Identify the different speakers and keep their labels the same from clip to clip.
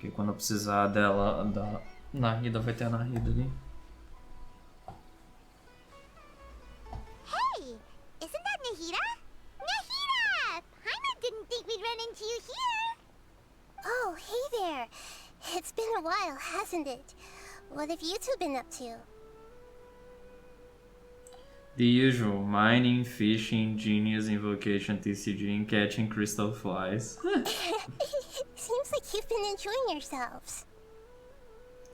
Speaker 1: Que quando eu precisar dela, da Nahida, vai ter a Nahida ali.
Speaker 2: Hey, isn't that Nahida? Nahida! Paimon didn't think we'd run into you here. Oh, hey there. It's been a while, hasn't it? What have you two been up to?
Speaker 1: The usual, mining, fishing, genius, invocation, TCG, and catching crystal flies.
Speaker 2: Seems like you've been enjoying yourselves.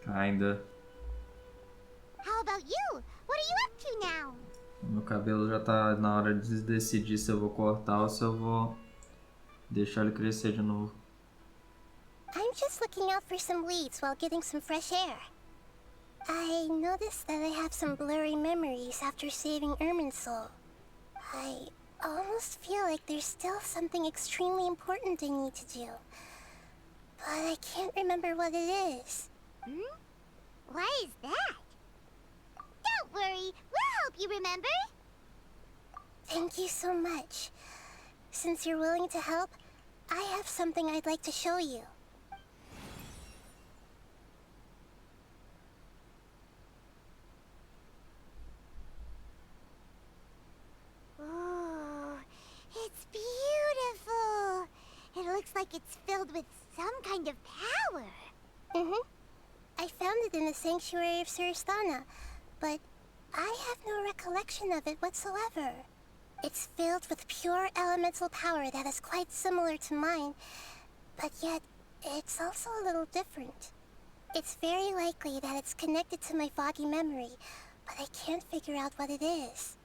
Speaker 1: Kinda.
Speaker 2: How about you? What are you up to now?
Speaker 1: Meu cabelo já tá na hora de decidir se eu vou cortar ou se eu vou deixar ele crescer de novo.
Speaker 2: I'm just looking out for some leads while getting some fresh air. I noticed that I have some blurry memories after saving Ermin's soul. I almost feel like there's still something extremely important I need to do. But I can't remember what it is. Hmm? Why is that? Don't worry, we'll help you remember. Thank you so much. Since you're willing to help, I have something I'd like to show you. Oh, it's beautiful. It looks like it's filled with some kind of power. Mm-hmm. I found it in the sanctuary of Suristana, but I have no recollection of it whatsoever. It's filled with pure elemental power that is quite similar to mine, but yet it's also a little different. It's very likely that it's connected to my foggy memory, but I can't figure out what it is.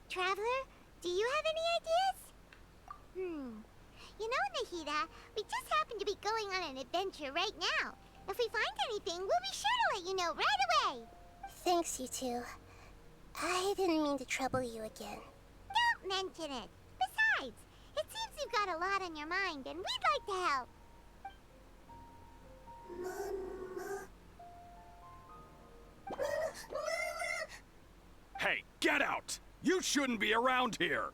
Speaker 2: Traveler, do you have any ideas? You know, Nahida, we just happen to be going on an adventure right now. If we find anything, we'll be sure to let you know right away. Thanks, you two. I didn't mean to trouble you again. Don't mention it. Besides, it seems you've got a lot on your mind, and we'd like to help.
Speaker 3: Hey, get out! You shouldn't be around here!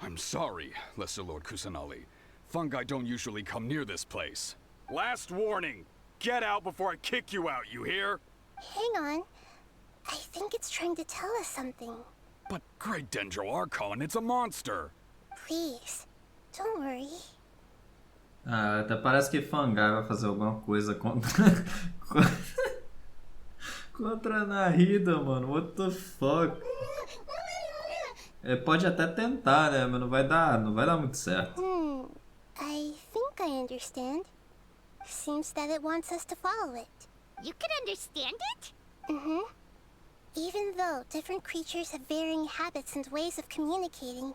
Speaker 3: I'm sorry, Lesser Lord Kusanali. Fungi don't usually come near this place. Last warning! Get out before I kick you out, you hear?
Speaker 2: Hang on. I think it's trying to tell us something.
Speaker 3: But Great Dendro Archon, it's a monster!
Speaker 2: Please, don't worry.
Speaker 1: Ah, até parece que Fungi vai fazer alguma coisa contra... contra a Nahida, mano. What the fuck? Pode até tentar, né? Mas não vai dar muito certo.
Speaker 2: I think I understand. Seems that it wants us to follow it. You can understand it? Mm-hmm. Even though different creatures have varying habits and ways of communicating,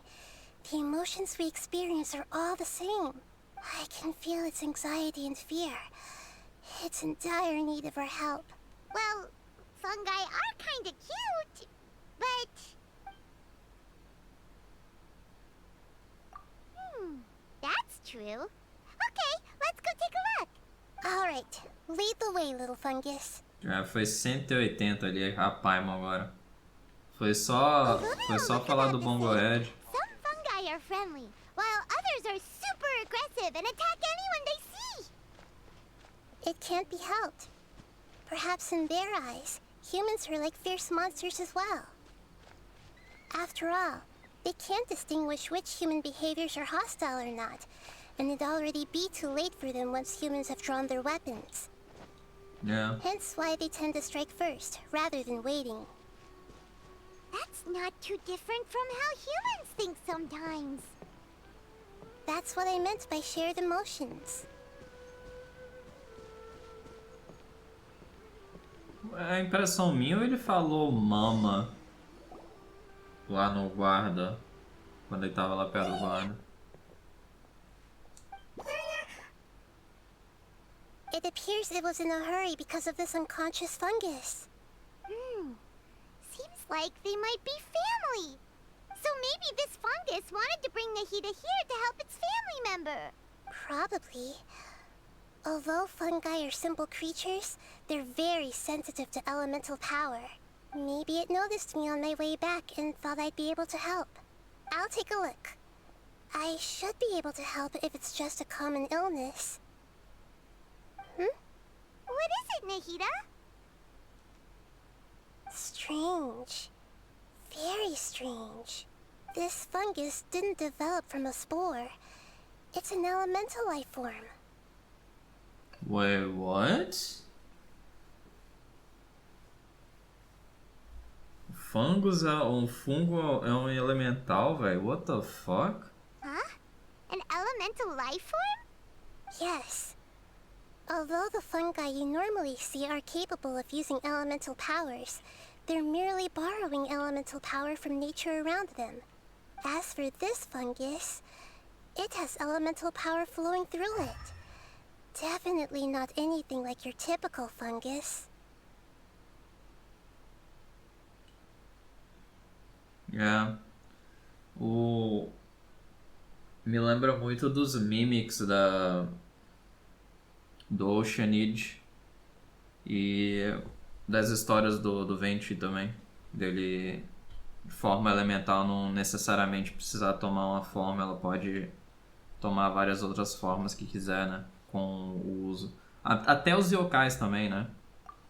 Speaker 2: the emotions we experience are all the same. I can feel its anxiety and fear. It's in dire need of our help. Well, fungi are kinda cute, but... that's true. Okay, let's go take a look. Alright, lead the way, little fungus.
Speaker 1: Foi 180 ali a Paimon agora. Foi só falar do Bongo Head.
Speaker 2: Some fungi are friendly, while others are super aggressive and attack anyone they see. It can't be helped. Perhaps in their eyes, humans are like fierce monsters as well. After all, they can't distinguish which human behaviors are hostile or not, and it'd already be too late for them once humans have drawn their weapons.
Speaker 1: Yeah.
Speaker 2: Hence why they tend to strike first, rather than waiting. That's not too different from how humans think sometimes. That's what I meant by shared emotions.
Speaker 1: É impressão minha ou ele falou mama lá no guarda, quando ele tava lá perto do guarda?
Speaker 2: It appears it was in a hurry because of this unconscious fungus. Seems like they might be family. So maybe this fungus wanted to bring Nahida here to help its family member. Probably. Although fungi are simple creatures, they're very sensitive to elemental power. Maybe it noticed me on my way back and thought I'd be able to help. I'll take a look. I should be able to help if it's just a common illness. What is it, Nahida? Strange. Very strange. This fungus didn't develop from a spore. It's an elemental life form.
Speaker 1: Wait, what? Fungo é um elemental, velho. What the fuck?
Speaker 2: Huh? An elemental life form? Yes. Although the fungi you normally see are capable of using elemental powers, they're merely borrowing elemental power from nature around them. As for this fungus, it has elemental power flowing through it. Definitely not anything like your typical fungus.
Speaker 1: É. Me lembra muito dos mimics do Oceanid e das histórias do Venti também. Dele, de forma elemental, não necessariamente precisar tomar uma forma, ela pode tomar várias outras formas que quiser, né? Com o uso. Até os yokais também, né?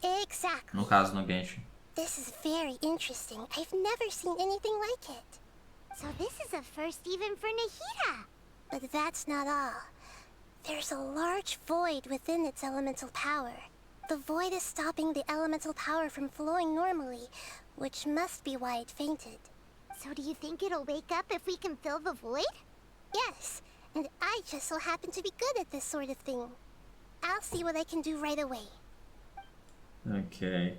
Speaker 2: Exactly.
Speaker 1: No caso, no Genshin.
Speaker 2: This is very interesting. I've never seen anything like it. So this is a first even for Nahida. But that's not all. There's a large void within its elemental power. The void is stopping the elemental power from flowing normally, which must be why it fainted. So do you think it'll wake up if we can fill the void? Yes, and I just so happen to be good at this sort of thing. I'll see what I can do right away.
Speaker 1: Ok.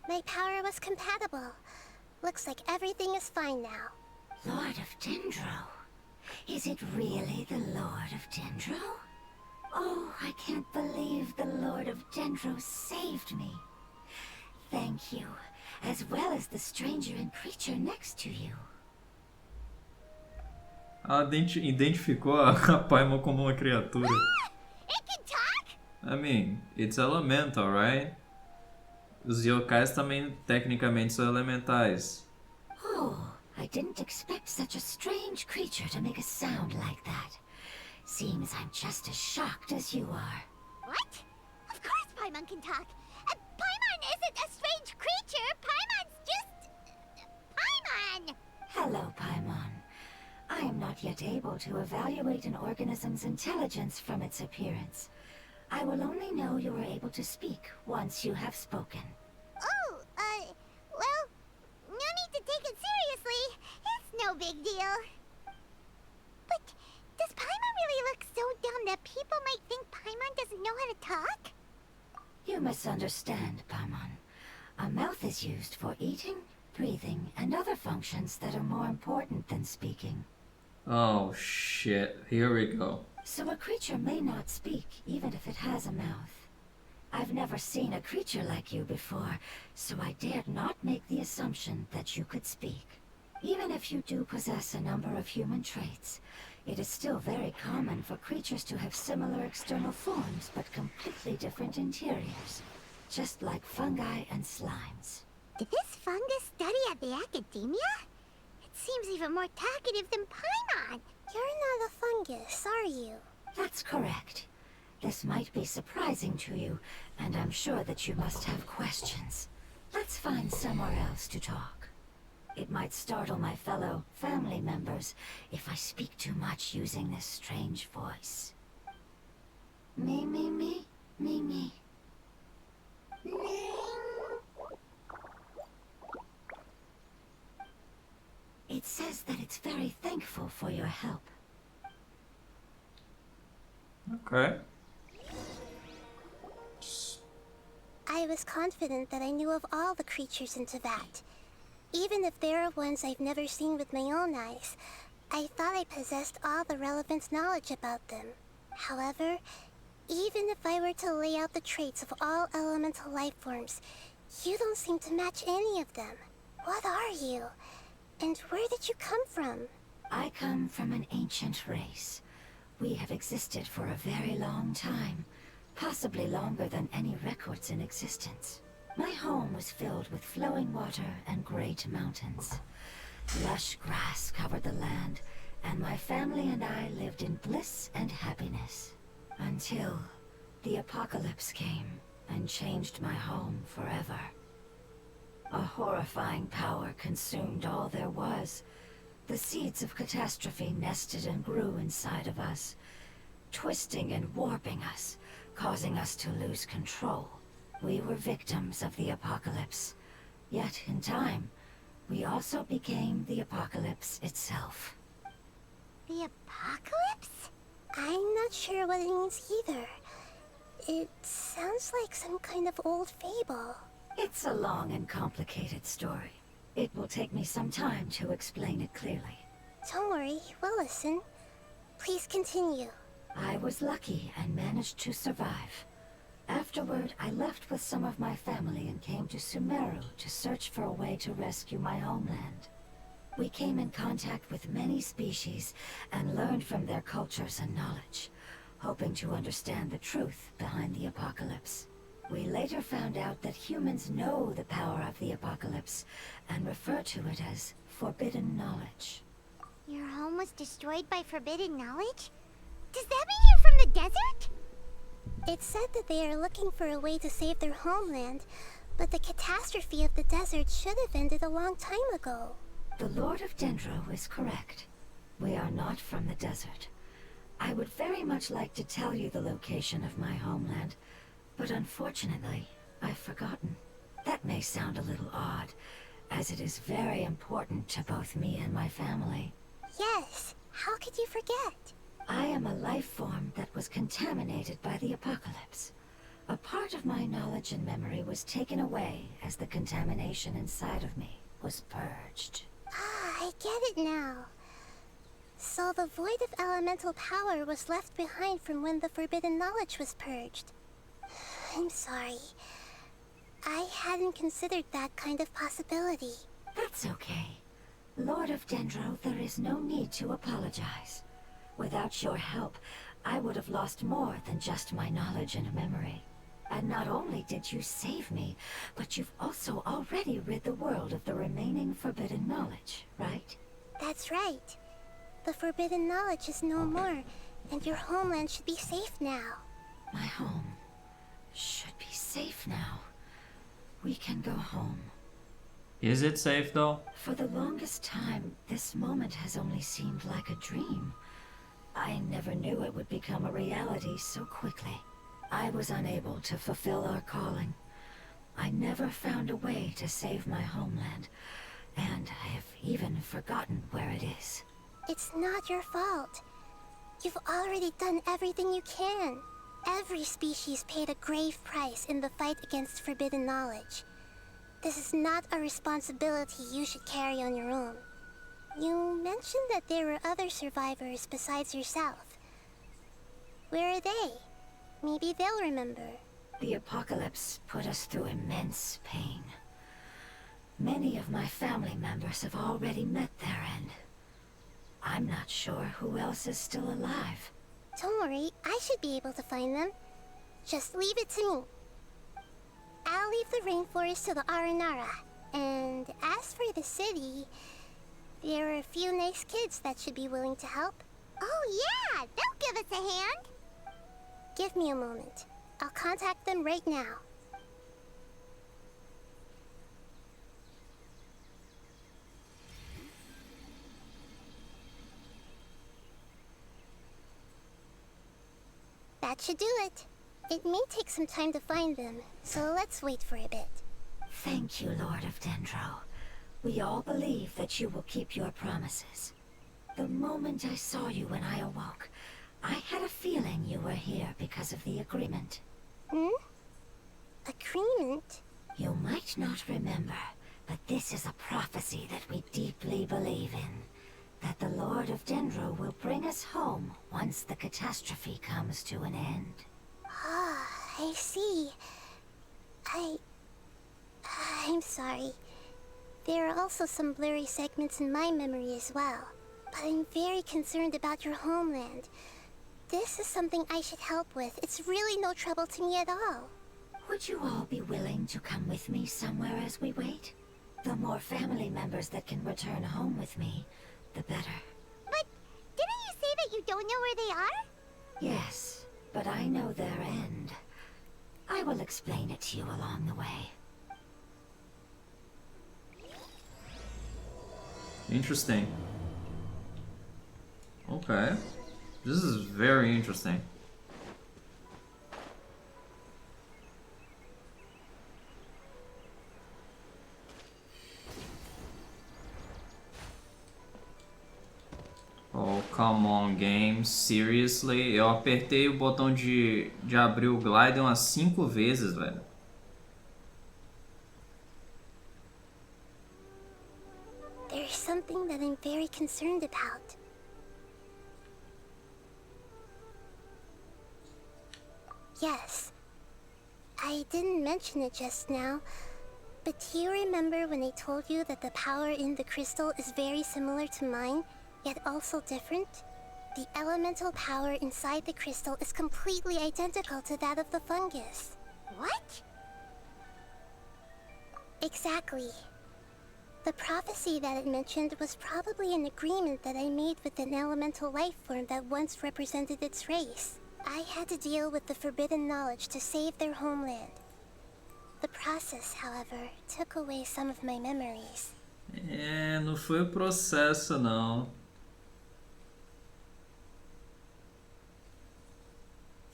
Speaker 2: My power was compatible. Looks like everything is fine now.
Speaker 4: Lord of Dendro? Is it really the Lord of Dendro? Oh, I can't believe the Lord of Dendro saved me. Thank you, as well as the stranger and creature next to you.
Speaker 1: Ela identificou a Paimon como uma criatura.
Speaker 2: It can talk?
Speaker 1: I mean, it's elemental, right? Os yokais também tecnicamente são elementais.
Speaker 4: Oh, I didn't expect such a strange creature to make a sound like that. Seems I'm just as shocked as you are.
Speaker 2: What? Of course Paimon can talk. Paimon isn't a strange creature. Paimon's just... Paimon!
Speaker 4: Hello, Paimon. I am not yet able to evaluate an organism's intelligence from its appearance. I will only know you are able to speak once you have spoken.
Speaker 2: Oh, well, no need to take it seriously. It's no big deal. But does Paimon really look so dumb that people might think Paimon doesn't know how to talk?
Speaker 4: You misunderstand, Paimon. A mouth is used for eating, breathing, and other functions that are more important than speaking.
Speaker 1: Oh shit, here we go.
Speaker 4: So a creature may not speak, even if it has a mouth. I've never seen a creature like you before, so I dared not make the assumption that you could speak. Even if you do possess a number of human traits, it is still very common for creatures to have similar external forms but completely different interiors, just like fungi and slimes.
Speaker 2: Did this fungus study at the academia? It seems even more talkative than Paimon. You're not a fungus, are you?
Speaker 4: That's correct. This might be surprising to you, and I'm sure that you must have questions. Let's find somewhere else to talk. It might startle my fellow family members if I speak too much using this strange voice. Me, me, me, me, me. It says that it's very thankful for your help.
Speaker 1: Ok.
Speaker 2: I was confident that I knew of all the creatures in Tibet. Even if there are ones I've never seen with my own eyes, I thought I possessed all the relevant knowledge about them. However, even if I were to lay out the traits of all elemental life forms, You don't seem to match any of them. What are you? And where did you come from?
Speaker 4: I come from an ancient race. We have existed for a very long time, possibly longer than any records in existence. My home was filled with flowing water and great mountains. Lush grass covered the land, and my family and I lived in bliss and happiness. Until the apocalypse came and changed my home forever. A horrifying power consumed all there was. The seeds of catastrophe nested and grew inside of us, twisting and warping us, causing us to lose control. We were victims of the apocalypse. Yet, in time, we also became the apocalypse itself.
Speaker 2: The apocalypse? I'm not sure what it means either. It sounds like some kind of old fable.
Speaker 4: It's a long and complicated story. It will take me some time to explain it clearly.
Speaker 2: Don't worry, we'll listen. Please continue.
Speaker 4: I was lucky and managed to survive. Afterward, I left with some of my family and came to Sumeru to search for a way to rescue my homeland. We came in contact with many species and learned from their cultures and knowledge, hoping to understand the truth behind the apocalypse. We later found out that humans know the power of the apocalypse and refer to it as forbidden knowledge.
Speaker 2: Your home was destroyed by forbidden knowledge? Does that mean you're from the desert? It said that they are looking for a way to save their homeland, but the catastrophe of the desert should have ended a long time ago.
Speaker 4: The Lord of Dendro is correct. We are not from the desert. I would very much like to tell you the location of my homeland, but unfortunately, I've forgotten. That may sound a little odd, as it is very important to both me and my family.
Speaker 2: Yes, how could you forget?
Speaker 4: I am a life form that was contaminated by the apocalypse. A part of my knowledge and memory was taken away as the contamination inside of me was purged.
Speaker 2: Ah, I get it now. So the void of elemental power was left behind from when the forbidden knowledge was purged. I'm sorry. I hadn't considered that kind of possibility.
Speaker 4: That's okay. Lord of Dendro, there is no need to apologize. Without your help, I would have lost more than just my knowledge and memory. And not only did you save me, but you've also already rid the world of the remaining forbidden knowledge, right?
Speaker 2: That's right. The forbidden knowledge is no more, and your homeland should be safe now.
Speaker 4: My home should be safe now. We can go home.
Speaker 1: Is it safe though?
Speaker 4: For the longest time, this moment has only seemed like a dream. I never knew it would become a reality so quickly. I was unable to fulfill our calling. I never found a way to save my homeland, and I have even forgotten where it is.
Speaker 2: It's not your fault. You've already done everything you can. Every species paid a grave price in the fight against forbidden knowledge. This is not a responsibility you should carry on your own. You mentioned that there were other survivors besides yourself. Where are they? Maybe they'll remember.
Speaker 4: The apocalypse put us through immense pain. Many of my family members have already met their end. I'm not sure who else is still alive.
Speaker 2: Don't worry, I should be able to find them. Just leave it to me. I'll leave the rainforest to the Aranara. And as for the city, there are a few nice kids that should be willing to help. Oh yeah, they'll give us a hand. Give me a moment. I'll contact them right now. That should do it. It may take some time to find them, so let's wait for a bit.
Speaker 4: Thank you, Lord of Dendro. We all believe that you will keep your promises. The moment I saw you when I awoke, I had a feeling you were here because of the agreement.
Speaker 2: Agreement?
Speaker 4: You might not remember, but this is a prophecy that we deeply believe in. That the Lord of Dendro will bring us home once the catastrophe comes to an end.
Speaker 2: Ah, I see. I'm sorry. There are also some blurry segments in my memory as well. But I'm very concerned about your homeland. This is something I should help with. It's really no trouble to me at all.
Speaker 4: Would you all be willing to come with me somewhere as we wait? The more family members that can return home with me, the better.
Speaker 2: But didn't you say that you don't know where they are?
Speaker 4: Yes, but I know their end. I will explain it to you along the way.
Speaker 1: Interesting. Okay. This is very interesting. Oh, come on, game. Seriously? Eu apertei o botão de abrir o glider umas 5 vezes, velho.
Speaker 2: There's something that I'm very concerned about. Yes. I didn't mention it just now, but do you remember when I told you that the power in the crystal is very similar to mine, yet also different? The elemental power inside the crystal is completely identical to that of the fungus. What? Exactly. The prophecy that it mentioned was probably an agreement that I made with an elemental life form that once represented its race. I had to deal with the forbidden knowledge to save their homeland. The process, however, took away some of my memories.
Speaker 1: É, não foi o processo, não.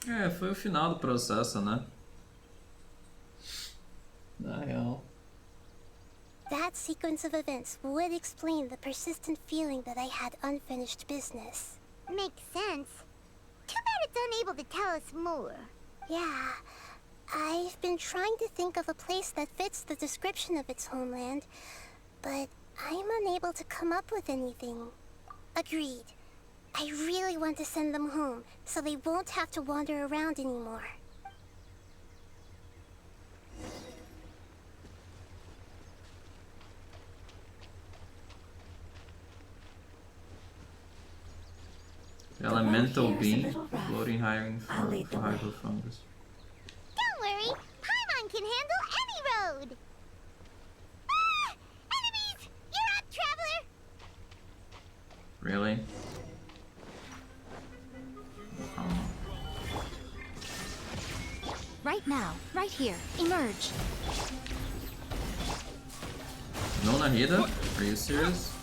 Speaker 1: É, foi o final do processo, né? Na real.
Speaker 2: That sequence of events would explain the persistent feeling that I had unfinished business. Makes sense. Too bad it's unable to tell us more. Yeah, I've been trying to think of a place that fits the description of its homeland, but I'm unable to come up with anything. Agreed. I really want to send them home, so they won't have to wander around anymore.
Speaker 1: Elemental
Speaker 4: Here's a
Speaker 1: beam,
Speaker 4: little rough.
Speaker 1: floating higher
Speaker 4: I'll lead the way.
Speaker 1: fungus.
Speaker 2: Don't worry, Paimon can handle any road! Ah! Enemies! You're up, traveler!
Speaker 1: Really?
Speaker 5: Right now, right here. Emerge.
Speaker 1: No Nahida? Are you serious?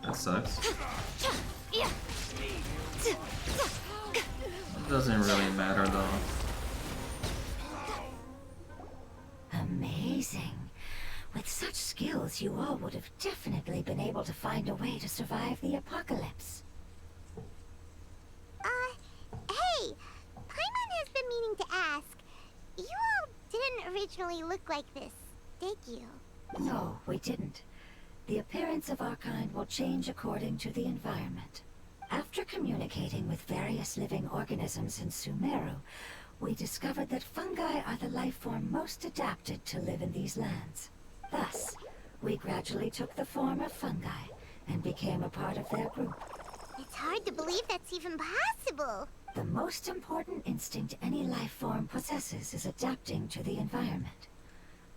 Speaker 1: That sucks. It doesn't really matter though.
Speaker 4: Amazing. With such skills, you all would have definitely been able to find a way to survive the apocalypse.
Speaker 2: Hey! Paimon has been meaning to ask. You all didn't originally look like this, did you?
Speaker 4: No, we didn't. The appearance of our kind will change according to the environment. After communicating with various living organisms in Sumeru, we discovered that fungi are the life form most adapted to live in these lands. Thus, we gradually took the form of fungi and became a part of their group.
Speaker 2: It's hard to believe that's even possible.
Speaker 4: The most important instinct any life form possesses is adapting to the environment.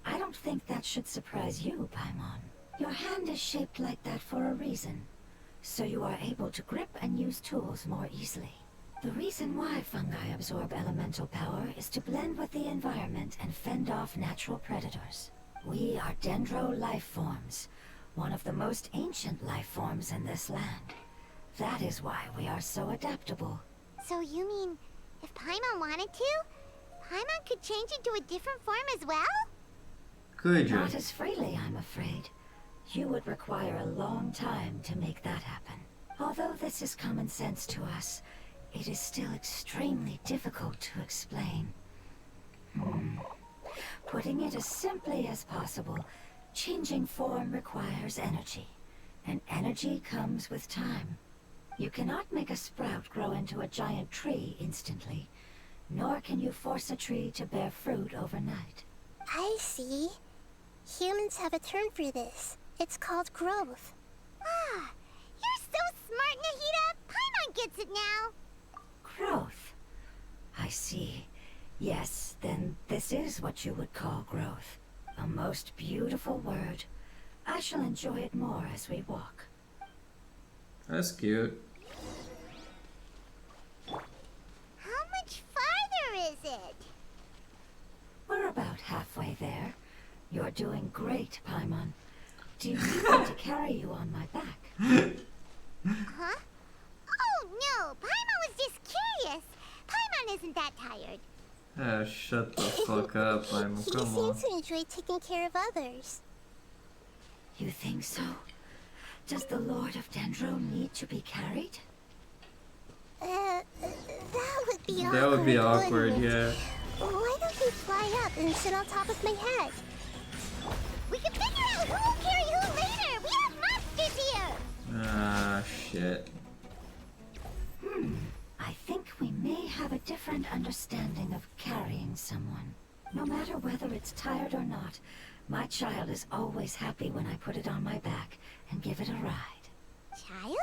Speaker 4: I don't think that should surprise you, Paimon. Your hand is shaped like that for a reason, so you are able to grip and use tools more easily. The reason why fungi absorb elemental power is to blend with the environment and fend off natural predators. We are dendro life forms, one of the most ancient life forms in this land. That is why we are so adaptable.
Speaker 2: So you mean, if Paimon wanted to, Paimon could change into a different form as well?
Speaker 1: Could you?
Speaker 4: Not as freely, I'm afraid. You would require a long time to make that happen. Although this is common sense to us, it is still extremely difficult to explain. Putting it as simply as possible, changing form requires energy, and energy comes with time. You cannot make a sprout grow into a giant tree instantly, nor can you force a tree to bear fruit overnight.
Speaker 2: I see. Humans have a term for this. It's called growth.
Speaker 6: Ah, you're so smart, Nahida. Paimon gets it now.
Speaker 4: Growth. I see. Yes, then this is what you would call growth. A most beautiful word. I shall enjoy it more as we walk.
Speaker 1: That's cute.
Speaker 6: How much farther is it?
Speaker 4: We're about halfway there. You're doing great, Paimon. Do you need me to carry you on my back?
Speaker 6: Huh? Oh no, Paimon was just curious. Paimon isn't that tired.
Speaker 1: Ah, shut the fuck up, Paimon.
Speaker 2: He
Speaker 1: Come on.
Speaker 2: seems to enjoy taking care of others.
Speaker 4: You think so? Does the Lord of Dendro need to be carried?
Speaker 2: That would be awkward.
Speaker 1: That would be awkward,
Speaker 2: wouldn't it?
Speaker 1: yeah.
Speaker 2: Why don't you fly up and sit on top of my head?
Speaker 6: We can figure out who will carry who later. We have monsters here.
Speaker 1: Ah, shit.
Speaker 4: I think we may have a different understanding of carrying someone. No matter whether it's tired or not, my child is always happy when I put it on my back and give it a ride.
Speaker 6: Child?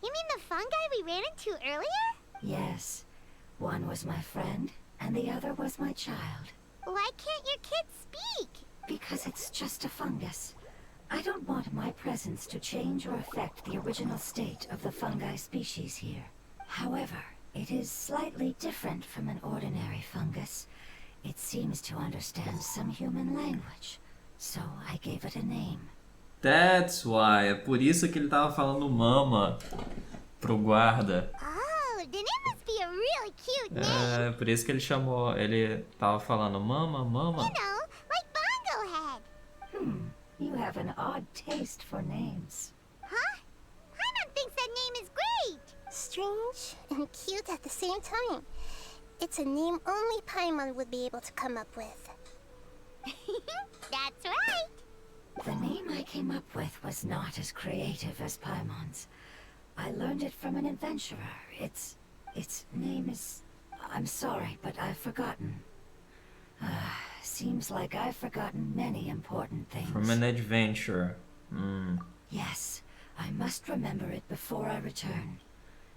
Speaker 6: You mean the fungi we ran into earlier?
Speaker 4: Yes, one was my friend, and the other was my child.
Speaker 6: Why can't your kid speak?
Speaker 4: Because it's just a fungus. I don't want my presence to change or affect the original state of the fungi species here. However, it is slightly different from an ordinary fungus. It seems to understand some human language, so I gave it a name.
Speaker 1: That's why. É por isso que ele tava falando mama pro guarda.
Speaker 6: Oh, then it must be a really cute name.
Speaker 1: É por isso que ele chamou. Ele tava falando mama, mama.
Speaker 6: You know, like Bongo Head.
Speaker 4: You have an odd taste for names.
Speaker 6: Huh? Paimon thinks that name is great.
Speaker 2: Strange and cute at the same time. It's a name only Paimon would be able to come up with.
Speaker 6: That's right.
Speaker 4: The name I came up with was not as creative as Paimon's. I learned it from an adventurer. Its name is... I'm sorry, but I've forgotten. Seems like I've forgotten many important things.
Speaker 1: From an adventure.
Speaker 4: Yes, I must remember it before I return.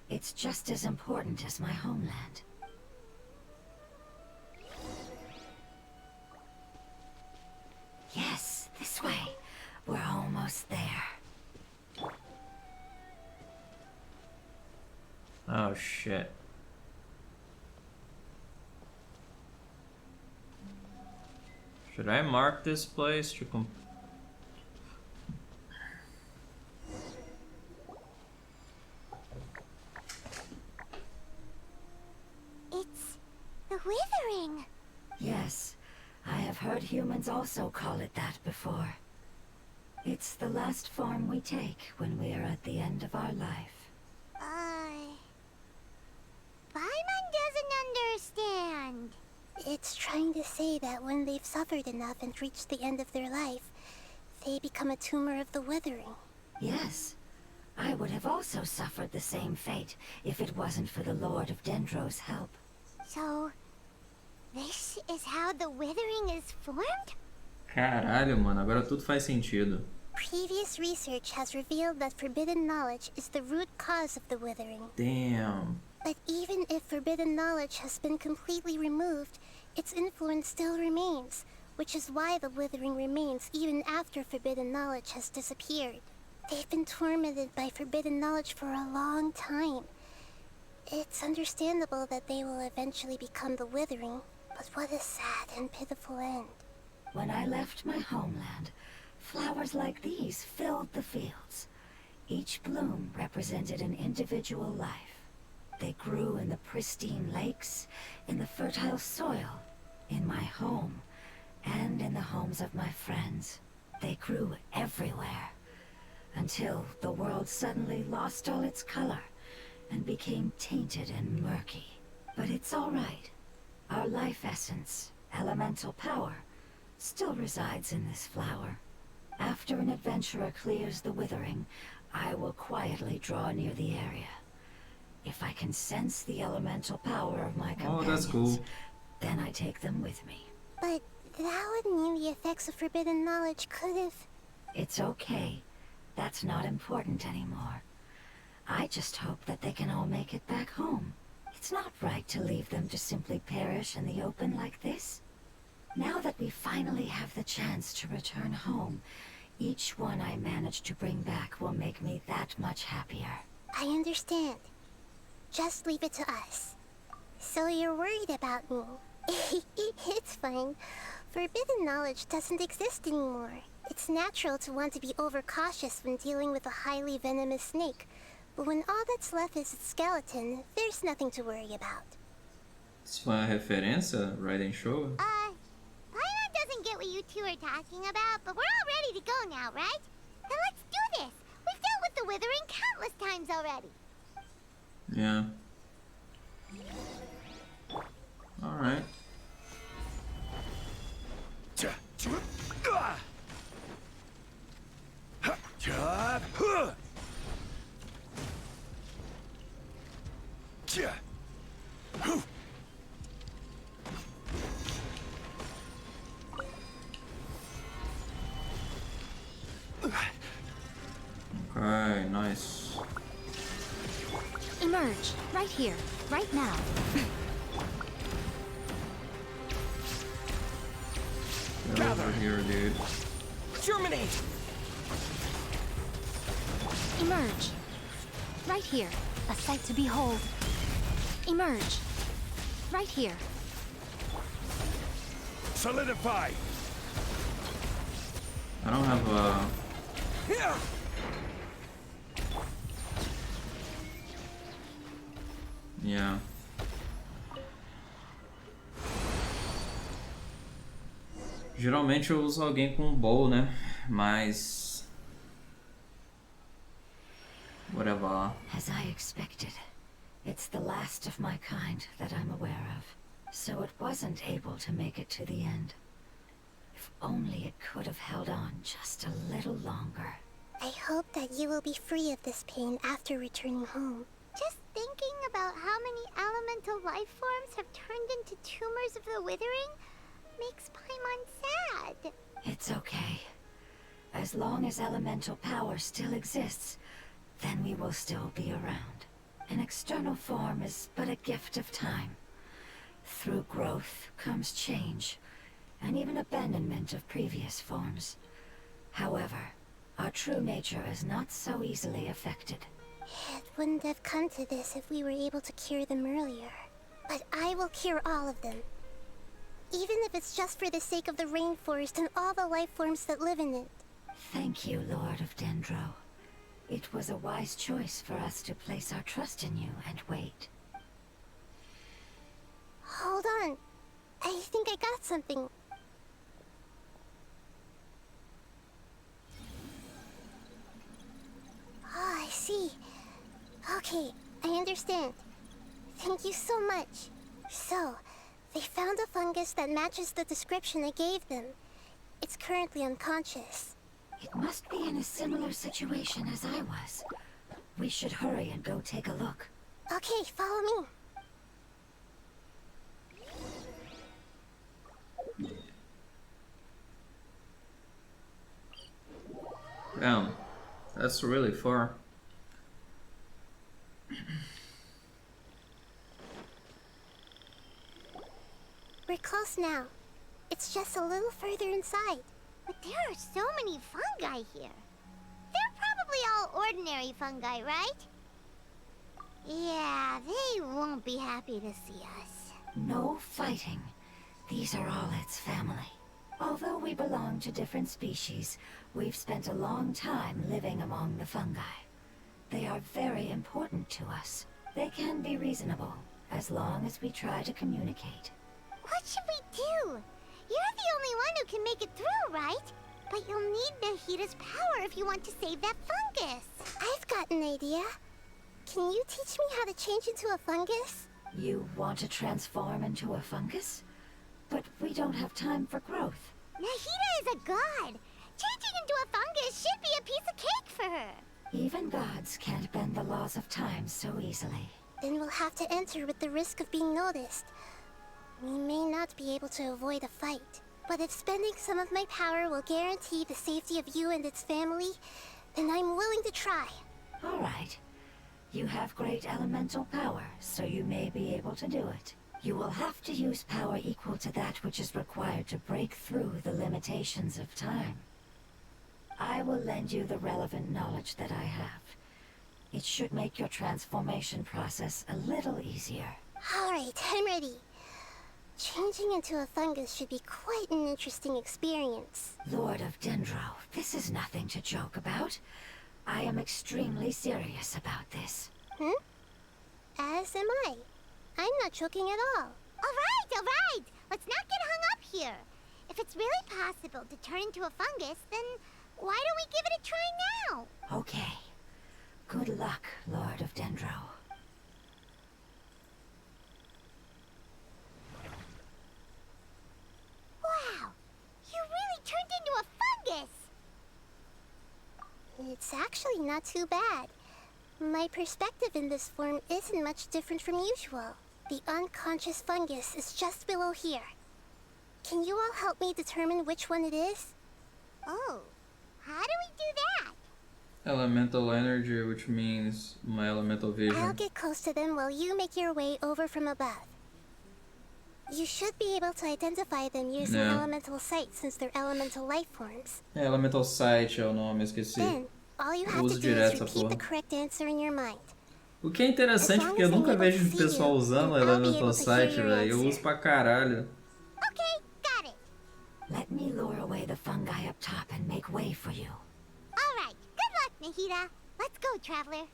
Speaker 4: It's just as important as my homeland. Yes, this way. We're almost there.
Speaker 1: Oh shit. Should I mark this place to
Speaker 6: It's the withering.
Speaker 4: Yes, I have heard humans also call it that before. It's the last form we take when we are at the end of our life.
Speaker 6: Paimon doesn't understand.
Speaker 2: It's trying to say that when they've suffered enough and reached the end of their life, they become a tumor of the withering.
Speaker 4: Yes, I would have also suffered the same fate if it wasn't for the Lord of Dendro's help.
Speaker 6: So, this is how the withering is formed?
Speaker 1: Caralho, mano, agora tudo faz sentido.
Speaker 2: Previous research has revealed that forbidden knowledge is the root cause of the withering.
Speaker 1: Damn.
Speaker 2: But even if forbidden knowledge has been completely removed, its influence still remains, which is why the withering remains even after forbidden knowledge has disappeared. They've been tormented by forbidden knowledge for a long time. It's understandable that they will eventually become the withering, but what a sad and pitiful end.
Speaker 4: When I left my homeland, flowers like these filled the fields. Each bloom represented an individual life. They grew in the pristine lakes, in the fertile soil, in my home, and in the homes of my friends. They grew everywhere, until the world suddenly lost all its color and became tainted and murky. But it's all right. Our life essence, elemental power, still resides in this flower. After an adventurer clears the withering, I will quietly draw near the area. If I can sense the elemental power of my companions,
Speaker 1: that's cool.
Speaker 4: then I take them with me.
Speaker 2: But That would mean the effects of forbidden knowledge could have...
Speaker 4: It's okay. That's not important anymore. I just hope that they can all make it back home. It's not right to leave them to simply perish in the open like this. Now that we finally have the chance to return home, each one I manage to bring back will make me that much happier.
Speaker 2: I understand. Just leave it to us. So you're worried about me. It's fine. Forbidden knowledge doesn't exist anymore. It's natural to want to be overcautious when dealing with a highly venomous snake. But when all that's left is its skeleton, there's nothing to worry about.
Speaker 1: Isso foi uma referência, Raiden Show?
Speaker 6: Paimon doesn't get what you two are talking about, but we're all ready to go now, right? Then let's do this! We've dealt with the Withering countless times already.
Speaker 1: Yeah. Alright. Okay, nice.
Speaker 5: Emerge. Right here. Right now.
Speaker 1: Get over here, dude.
Speaker 7: Germinate!
Speaker 5: Emerge. Right here. A sight to behold. Emerge. Right here.
Speaker 3: Solidify!
Speaker 1: I don't have a... Yeah. Geralmente eu uso alguém com bow, né? Mas... whatever.
Speaker 4: As I expected, it's the last of my kind that I'm aware of. So it wasn't able to make it to the end. If only it could have held on just a little longer.
Speaker 2: I hope that you will be free of this pain after returning home.
Speaker 6: Just thinking about how many elemental life forms have turned into tumors of the Withering makes Paimon sad.
Speaker 4: It's okay. As long as elemental power still exists, then we will still be around. An external form is but a gift of time. Through growth comes change, and even abandonment of previous forms. However, our true nature is not so easily affected.
Speaker 2: It wouldn't have come to this if we were able to cure them earlier. But I will cure all of them. Even if it's just for the sake of the rainforest and all the life forms that live in it.
Speaker 4: Thank you, Lord of Dendro. It was a wise choice for us to place our trust in you and wait.
Speaker 2: Hold on. I think I got something. Oh, I see. Okay, I understand. Thank you so much. So, they found a fungus that matches the description I gave them. It's currently unconscious.
Speaker 4: It must be in a similar situation as I was. We should hurry and go take a look.
Speaker 2: Okay, follow me.
Speaker 1: Damn, that's really far.
Speaker 2: We're close now. It's just a little further inside.
Speaker 6: But there are so many fungi here. They're probably all ordinary fungi, right? Yeah, they won't be happy to see us.
Speaker 4: No fighting. These are all its family. Although we belong to different species, we've spent a long time living among the fungi. They are very important to us. They can be reasonable, as long as we try to communicate.
Speaker 6: What should we do? You're the only one who can make it through, right? But you'll need Nahida's power if you want to save that fungus.
Speaker 2: I've got an idea. Can you teach me how to change into a fungus?
Speaker 4: You want to transform into a fungus? But we don't have time for growth.
Speaker 6: Nahida is a god. Changing into a fungus should be a piece of cake for her.
Speaker 4: Even gods can't bend the laws of time so easily.
Speaker 2: Then we'll have to enter with the risk of being noticed. We may not be able to avoid a fight, But if spending some of my power will guarantee the safety of you and its family, then I'm willing to try.
Speaker 4: All right. You have great elemental power, so you may be able to do it. You will have to use power equal to that which is required to break through the limitations of time. I will lend you the relevant knowledge that I have. It should make your transformation process a little easier.
Speaker 2: Alright, I'm ready. Changing into a fungus should be quite an interesting experience.
Speaker 4: Lord of Dendro, this is nothing to joke about. I am extremely serious about this.
Speaker 2: As am I. I'm not joking at all.
Speaker 6: Alright! Let's not get hung up here. If it's really possible to turn into a fungus, then why don't we give it a try now?
Speaker 4: Okay. Good luck, Lord of Dendro.
Speaker 6: Wow! You really turned into a fungus!
Speaker 2: It's actually not too bad. My perspective in this form isn't much different from usual. The unconscious fungus is just below here. Can you all help me determine which one it is?
Speaker 6: Oh, how do we do that?
Speaker 1: Elemental energy, which means my elemental
Speaker 2: I'll
Speaker 1: vision.
Speaker 2: get close to them while you make your way over from above. You should be able to identify them using
Speaker 1: Yeah.
Speaker 2: elemental sight since they're elemental life forms.
Speaker 1: É, Elemental Sight é o nome, esqueci.
Speaker 2: Then, all you have
Speaker 1: Uso
Speaker 2: to do
Speaker 1: direto
Speaker 2: is
Speaker 1: essa
Speaker 2: repeat the
Speaker 1: porra.
Speaker 2: correct answer in your mind.
Speaker 1: O que é interessante porque eu nunca vejo o pessoal usando Elemental Sight, velho. Eu uso pra caralho.
Speaker 6: Okay, got it.
Speaker 4: Let me lure away the fungi up top and make way for you.
Speaker 6: Alright, good luck, Nahida. Let's go, traveler.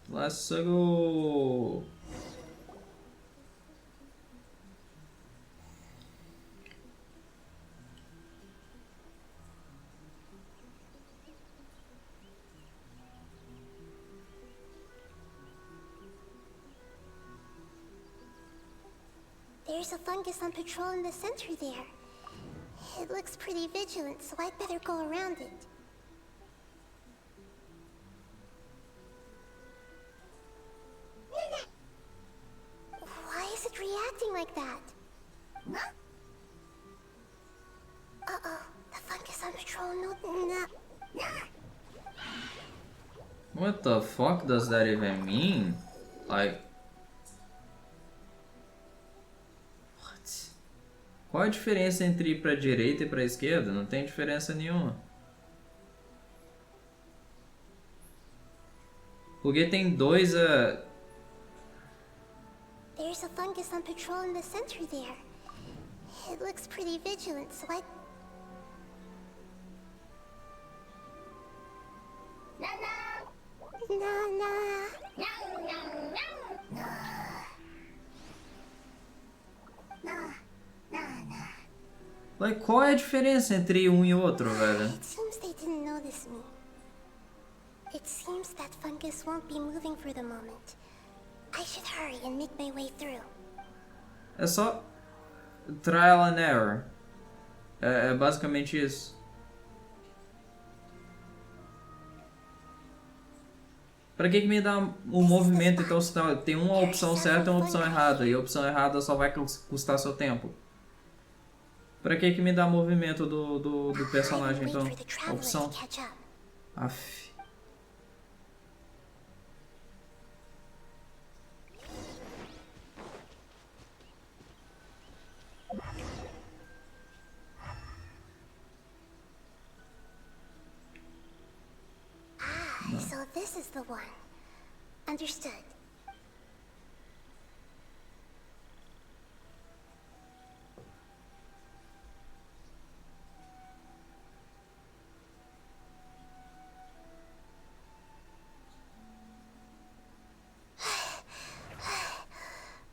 Speaker 1: Let's go!
Speaker 2: There's a fungus on patrol in the center there. It looks pretty vigilant, so I'd better go around it. Why is it reacting like that? Uh-oh, the fungus on patrol, no.
Speaker 1: What the fuck does that even mean? Like... What? Qual a diferença entre ir pra direita e pra esquerda? Não tem diferença nenhuma. Porque tem dois
Speaker 2: There's a fungus on patrol in the center there. It looks pretty vigilant, so I...
Speaker 1: Like, qual é a diferença entre um e outro, velho?
Speaker 2: It seems they didn't notice me. It seems that fungus won't be moving for the moment. I should hurry and make my way through.
Speaker 1: É só trial and error. É basicamente isso. Pra que me dá o movimento então se tem uma opção certa e uma opção errada? E a opção errada só vai custar seu tempo. Pra que me dá movimento do personagem então? A opção. Aff.
Speaker 2: So this is the one. Understood.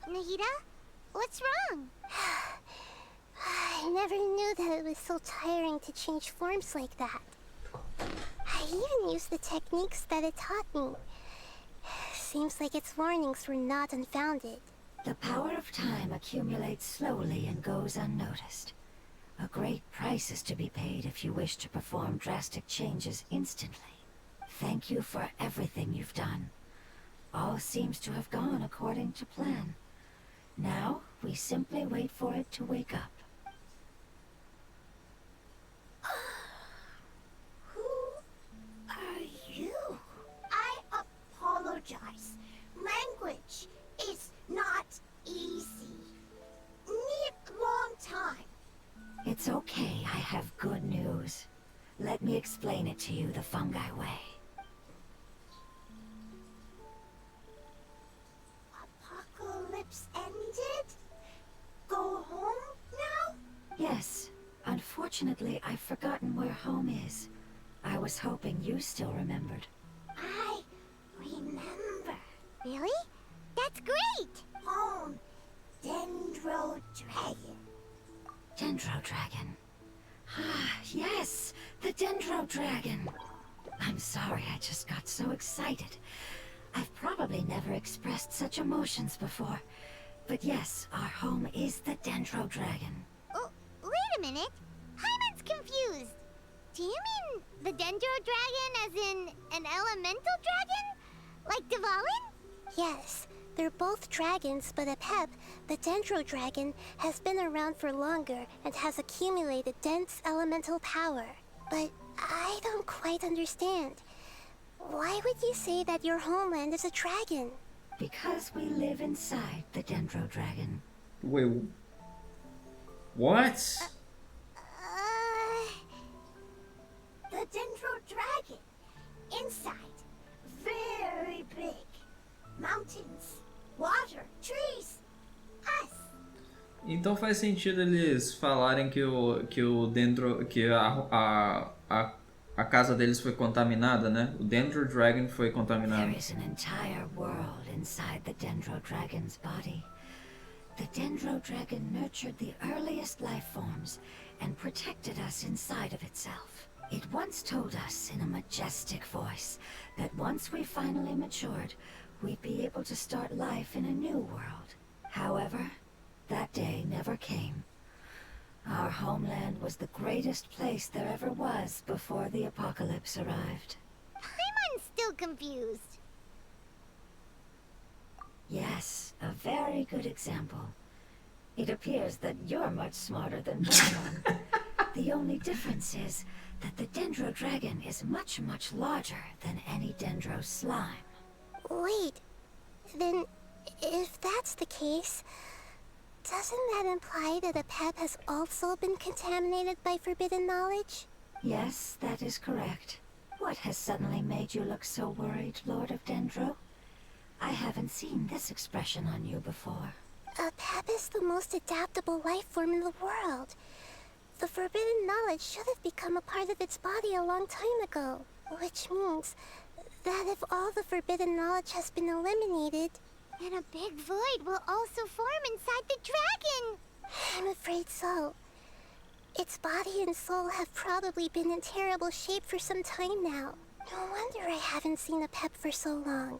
Speaker 6: Nahida, what's wrong?
Speaker 2: I never knew that it was so tiring to change forms like that. I even used the techniques that it taught me. Seems like its warnings were not unfounded.
Speaker 4: The power of time accumulates slowly and goes unnoticed. A great price is to be paid if you wish to perform drastic changes instantly. Thank you for everything you've done. All seems to have gone according to plan. Now, We simply wait for it to wake up.
Speaker 6: Who are you? I apologize. Language is not easy. Need long time.
Speaker 4: It's okay, I have good news. Let me explain it to you the fungi way.
Speaker 6: Apocalypse ended? Go home now?
Speaker 4: Yes. Unfortunately, I've forgotten where home is. I was hoping you still remembered.
Speaker 6: I remember. Really? That's great! Home. Dendro Dragon.
Speaker 4: Dendro Dragon. Ah, yes! The Dendro Dragon! I'm sorry, I just got so excited. I've probably never expressed such emotions before. But yes, our home is the Dendro Dragon.
Speaker 6: Oh, wait a minute. Hyman's confused. Do you mean the Dendro Dragon as in an elemental dragon? Like Dvalin?
Speaker 2: Yes, they're both dragons, but Apep, the Dendro Dragon, has been around for longer and has accumulated dense elemental power. But I don't quite understand. Why would you say that your homeland is a dragon?
Speaker 4: Because we live inside the Dendro Dragon.
Speaker 1: Wait, what?
Speaker 6: The Dendro Dragon. Inside. Very big. Mountains. Water. Trees. Us.
Speaker 1: Então faz sentido eles falarem que o dentro que a casa deles foi contaminada, né? O Dendro Dragon foi contaminado.
Speaker 4: There is an entire world inside the Dendro Dragon's body. The Dendro Dragon nurtured the earliest life forms and protected us inside of itself. It once told us in a majestic voice that once we finally matured, we'd be able to start life in a new world. However, that day never came. Our homeland was the greatest place there ever was before the apocalypse arrived.
Speaker 6: I'm still confused.
Speaker 4: Yes, a very good example. It appears that you're much smarter than Auron. The only difference is that the Dendro Dragon is much, much larger than any Dendro slime.
Speaker 2: Wait, then if that's the case, doesn't that imply that Apep has also been contaminated by forbidden knowledge?
Speaker 4: Yes, that is correct. What has suddenly made you look so worried, Lord of Dendro? I haven't seen this expression on you before.
Speaker 2: Apep is the most adaptable life form in the world. The forbidden knowledge should have become a part of its body a long time ago. Which means that if all the forbidden knowledge has been eliminated,
Speaker 6: then a big void will also form inside the dragon.
Speaker 2: I'm afraid so. Its body and soul have probably been in terrible shape for some time now. No wonder I haven't seen Apep for so long.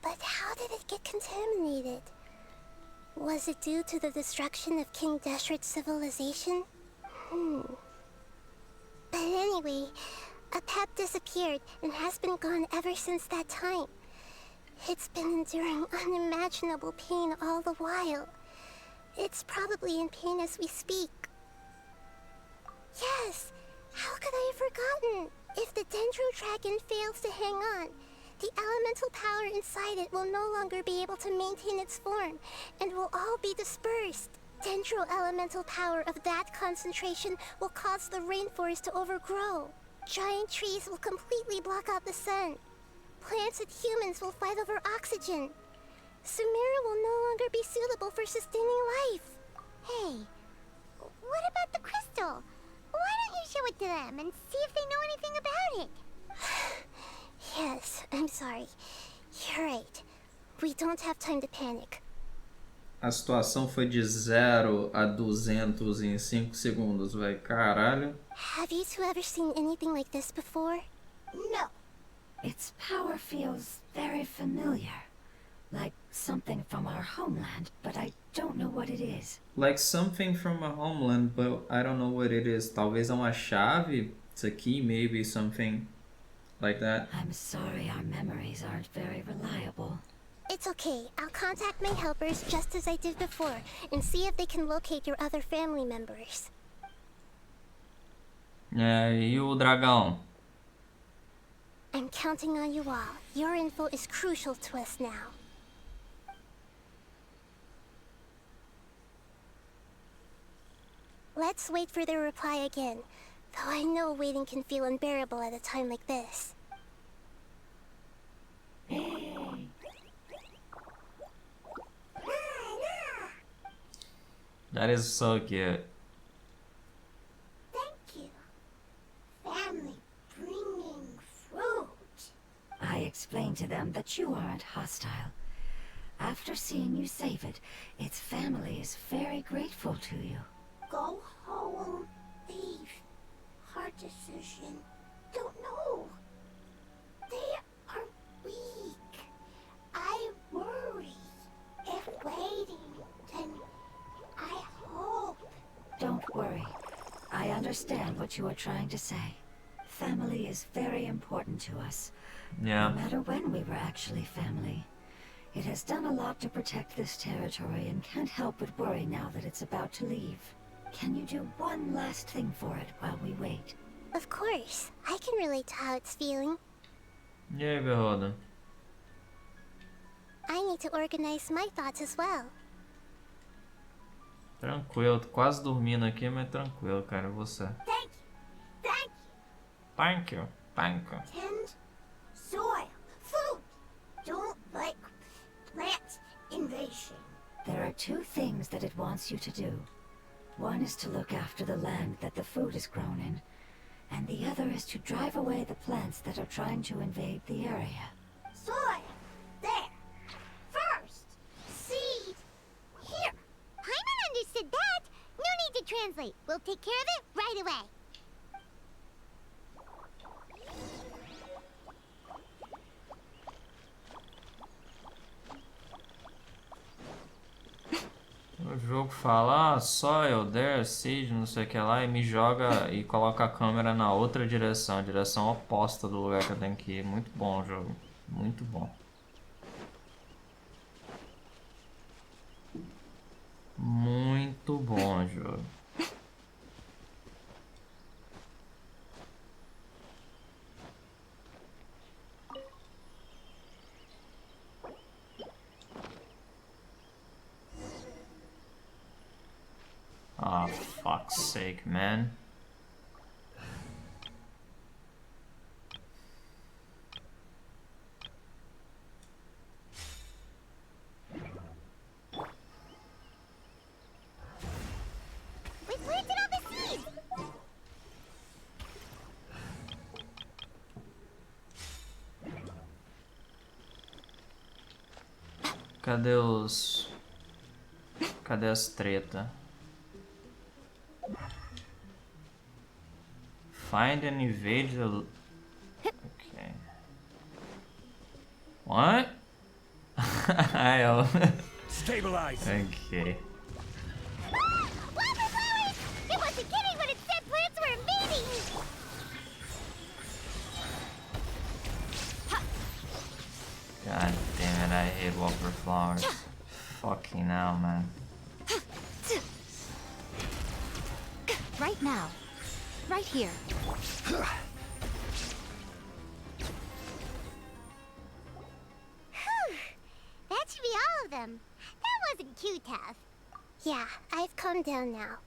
Speaker 2: But how did it get contaminated? Was it due to the destruction of King Deshret's civilization? But anyway, Apep disappeared and has been gone ever since that time. It's been enduring unimaginable pain all the while. It's probably in pain as we speak. Yes! How could I have forgotten? If the Dendro Dragon fails to hang on, the elemental power inside it will no longer be able to maintain its form, and will all be dispersed. Dendro elemental power of that concentration will cause the rainforest to overgrow. Giant trees will completely block out the sun. Plants and humans will fight over oxygen. Sumeru will no longer be suitable for sustaining life.
Speaker 6: Hey, what about the crystal? Why don't you show it to them and see if they know anything about it?
Speaker 2: Yes, I'm sorry. You're right. We don't have time to panic.
Speaker 1: A situação foi de 0 a 200 em 5 segundos, vai. Caralho.
Speaker 2: Have you two ever seen anything like this before?
Speaker 6: No.
Speaker 4: Its power feels very familiar. Like something from our homeland, but I don't know what it is.
Speaker 1: Like something from a homeland, but I don't know what it is. Talvez é uma chave. It's a key, maybe something like that.
Speaker 4: I'm sorry our memories aren't very reliable.
Speaker 2: It's okay. I'll contact my helpers just as I did before and see if they can locate your other family members.
Speaker 1: E o dragão?
Speaker 2: I'm counting on you all. Your info is crucial to us now. Let's wait for their reply again, though I know waiting can feel unbearable at a time like this.
Speaker 1: That is so cute.
Speaker 4: Thank you. Family bringing fruit. I explained to them that you aren't hostile. After seeing you save it, its family is very grateful to you. Go home, leave. Hard decision. Don't know. They are weak. I worry. If waiting, then I hope. Don't worry. I understand what you are trying to say. Family is very important to us.
Speaker 1: Yeah.
Speaker 4: No matter when we were actually family. It has done a lot to protect this territory and can't help but worry now that it's about to leave. Can you do one last thing for it while we wait?
Speaker 2: Of course. I can relate to how it's feeling.
Speaker 1: E aí, Berroda?
Speaker 2: I need to organize my thoughts as well.
Speaker 1: Tranquilo, tô quase dormindo aqui, mas tranquilo, cara, você.
Speaker 4: Thank you. Thank you.
Speaker 1: Thank you, thank you.
Speaker 4: Tend soil. Food. Don't like plant invasion. There are two things that it wants you to do. One is to look after the land that the food is grown in, and the other is to drive away the plants that are trying to invade the area. Soil. There. First. Seed. Here.
Speaker 6: Paimon understood that. No need to translate. We'll take care of it right away.
Speaker 1: O jogo fala, soil, there, seed, não sei o que lá, e me joga e coloca a câmera na outra direção, a direção oposta do lugar que eu tenho que ir. Muito bom o jogo, muito bom. Muito bom o jogo. Oh, fuck's sake, man.
Speaker 6: We planted all the seeds!
Speaker 1: Cadê os... Cadê as treta? Find and invade the... Okay. What?
Speaker 7: Stabilize.
Speaker 1: Okay.
Speaker 6: Wildflowers! It wasn't kidding when it said plants were invading!
Speaker 1: God damn it, I hate wildflowers. Fucking hell, man.
Speaker 5: Right now. Right here.
Speaker 6: Whew. That should be all of them. That wasn't too tough.
Speaker 2: Yeah, I've calmed down now.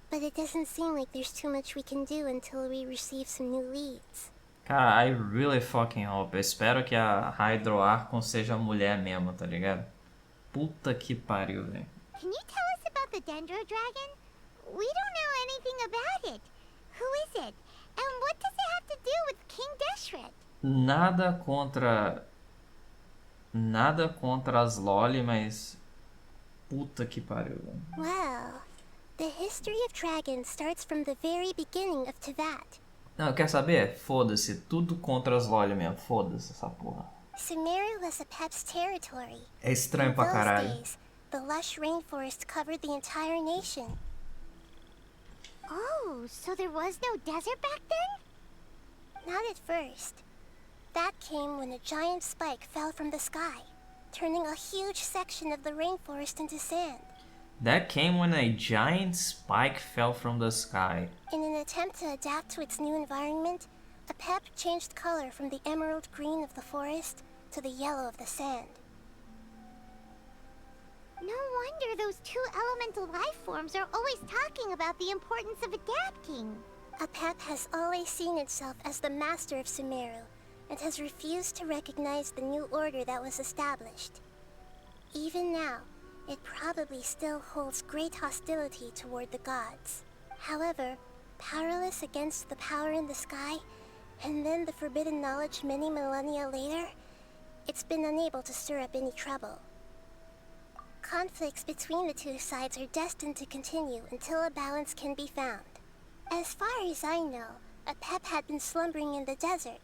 Speaker 2: But it doesn't seem like there's too much we can do until we receive some new leads.
Speaker 1: Cara, I really fucking hope. Eu espero que a Hydro Archon seja mulher mesmo, tá ligado? Puta que pariu, velho.
Speaker 6: Can you tell us about the Dendro Dragon? We don't know anything about it. Who is it? And what does it have to do with King Deshret?
Speaker 1: Nada contra as Loli, mas puta que pariu, velho.
Speaker 2: Well, the history of dragons starts from the very beginning of Teyvat.
Speaker 1: Não, quer saber? Foda-se, tudo contra as Loli mesmo. Foda-se essa porra.
Speaker 2: Sumeru was a Pep's territory.
Speaker 1: É estranho pra
Speaker 2: In
Speaker 1: caralho.
Speaker 2: those days, the lush rainforest covered the entire nation.
Speaker 6: Oh, so there was no desert back then?
Speaker 2: Not at first. That came when a giant spike fell from the sky. turning a huge section of the rainforest into sand.
Speaker 1: That came when a giant spike fell from the sky.
Speaker 2: In an attempt to adapt to its new environment, a pep changed color from the emerald green of the forest to the yellow of the sand.
Speaker 6: No wonder those two elemental life forms are always talking about the importance of adapting.
Speaker 2: A pep has always seen itself as the master of Sumeru, and has refused to recognize the new order that was established. Even now, it probably still holds great hostility toward the gods. However, powerless against the power in the sky, and then the forbidden knowledge many millennia later, it's been unable to stir up any trouble. Conflicts between the two sides are destined to continue until a balance can be found. As far as I know, a pep had been slumbering in the desert,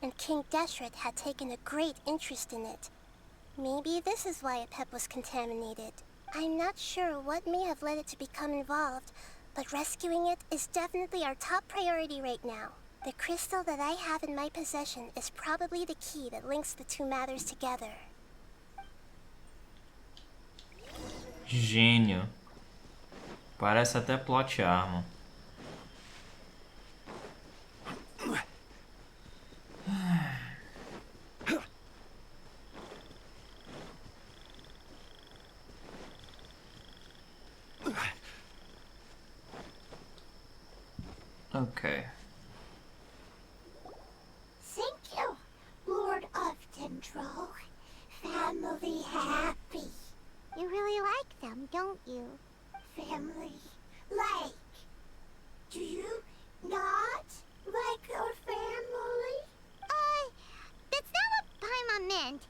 Speaker 2: and King Deshret had taken a great interest in it. Maybe this is why a pep was contaminated. I'm not sure what may have led it to become involved, but rescuing it is definitely our top priority right now. The crystal that I have in my possession is probably the key that links the two matters together.
Speaker 1: Gênio. Parece até plot armor. Okay.
Speaker 4: Thank you, Lord of Dendro. Family happy.
Speaker 6: You really like them, don't you?
Speaker 4: Family like. Do you not like our family?
Speaker 6: That's not what Paimon meant.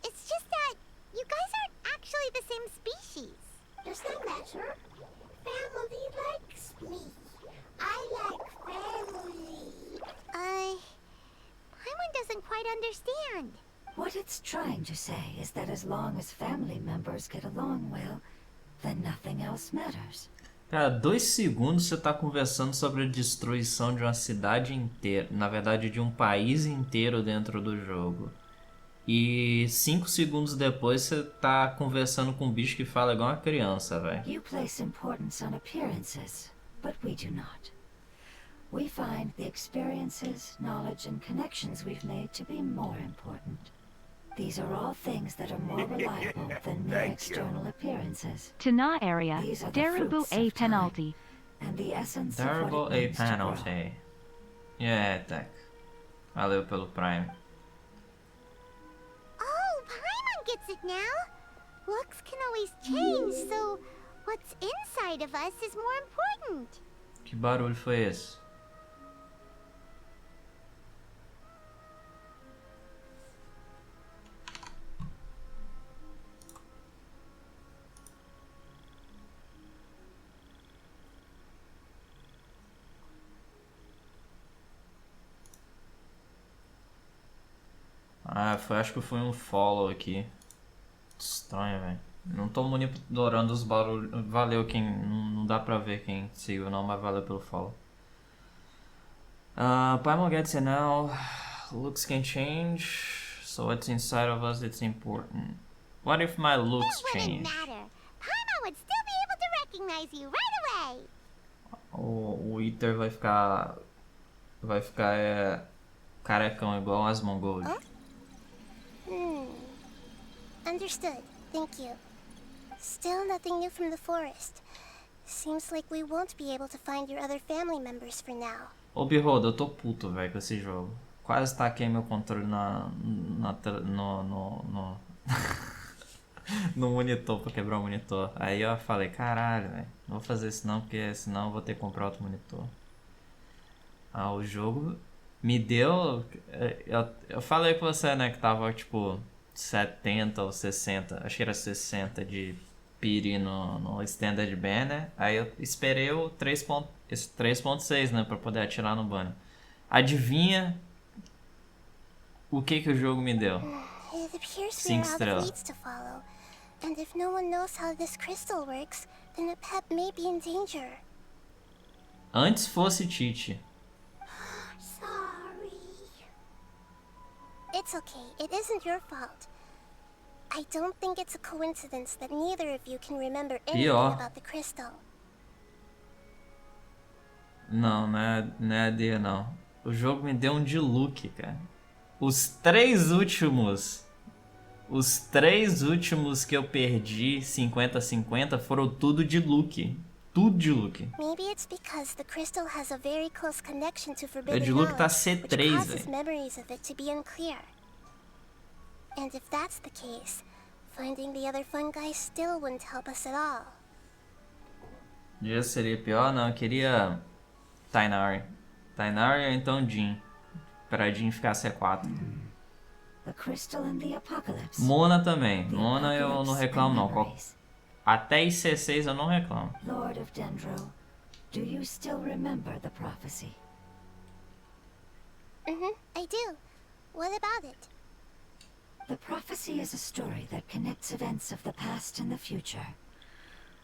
Speaker 6: It's just that you guys aren't actually the same species.
Speaker 4: Does that matter? Family likes me. I like family.
Speaker 6: Paimon doesn't quite understand.
Speaker 4: What it's trying to say is that as long as family members get along well, then nothing else matters.
Speaker 1: Cara, 2 segundos você tá conversando sobre a destruição de uma cidade inteira, na verdade de um país inteiro dentro do jogo. E 5 segundos depois você tá conversando com um bicho que fala igual uma criança, velho.
Speaker 4: You place importance on appearances, but we do not. We find the experiences, knowledge, and connections we've made to be more important. These are all things that are more reliable than mere external appearances.
Speaker 8: To Na area,
Speaker 4: These are the
Speaker 8: Darable
Speaker 4: fruits
Speaker 8: a
Speaker 4: of time,
Speaker 8: penalty.
Speaker 4: and the essence
Speaker 1: Terrible
Speaker 4: of what
Speaker 1: a
Speaker 4: it means to grow.
Speaker 1: penalty. Yeah, Tech. Valeu pelo Prime.
Speaker 6: Oh, Paimon gets it now. Looks can always change, so what's inside of us is more important.
Speaker 1: Que barulho foi esse? Ah, acho que foi um follow aqui. Estranho, velho. Não tô monitorando os barulhos. Valeu quem... Não dá pra ver quem seguiu não, mas valeu pelo follow. Paimon gets it now. Looks can change. So what's inside of us, it's important. What if my looks
Speaker 6: It wouldn't
Speaker 1: change?
Speaker 6: matter. Paimon would still be able to recognize you right away.
Speaker 1: O Ether vai ficar... carecão igual as Mongols.
Speaker 2: Understood. Thank you. Still nothing new from the forest. Seems like we won't be able to find your other family members for now.
Speaker 1: Ô Behold, eu tô puto, velho, com esse jogo. Quase taquei meu controle no monitor pra quebrar o monitor. Aí eu falei, caralho, velho, não vou fazer isso não, porque senão eu vou ter que comprar outro monitor. Ah, o jogo me deu... Eu falei com você, né, que tava tipo 70 ou 60, acho que era 60 de piri no Standard Banner. Aí eu esperei o 3.6, né, pra poder atirar no banner. Adivinha o que o jogo me deu?
Speaker 2: It appears
Speaker 1: 5
Speaker 2: we're out of
Speaker 1: estrelas.
Speaker 2: leads to follow. And if no one knows how this crystal works, then a pep may be in danger.
Speaker 1: Antes fosse Tite.
Speaker 2: It's okay. It isn't your fault. I don't think it's a coincidence that neither of you can remember anything
Speaker 1: Pior.
Speaker 2: about the crystal.
Speaker 1: Não, não é AD não. O jogo me deu um de look, cara. Os três últimos que eu perdi 50-50 foram tudo de look. Tudo de look.
Speaker 2: Maybe it's because the crystal has a very close connection to
Speaker 1: O
Speaker 2: forbidden
Speaker 1: de look tá
Speaker 2: knowledge, which
Speaker 1: C3,
Speaker 2: causes
Speaker 1: velho.
Speaker 2: memories of it to be unclear. And if that's the case, finding the other fungi still wouldn't help us at all.
Speaker 1: Já seria pior? Não, eu queria Tainari. Tainari ou então Jin. Pra Jin ficar C4.
Speaker 4: The crystal and the apocalypse.
Speaker 1: Mona também.
Speaker 4: The
Speaker 1: Mona eu não
Speaker 4: apocalypse
Speaker 1: reclamo
Speaker 4: and
Speaker 1: não.
Speaker 4: memories.
Speaker 1: Até IC6 eu não reclamo.
Speaker 4: Lord of Dendro, do you still remember the prophecy?
Speaker 2: I do. What about it?
Speaker 4: The prophecy is a story that connects events of the past and the future.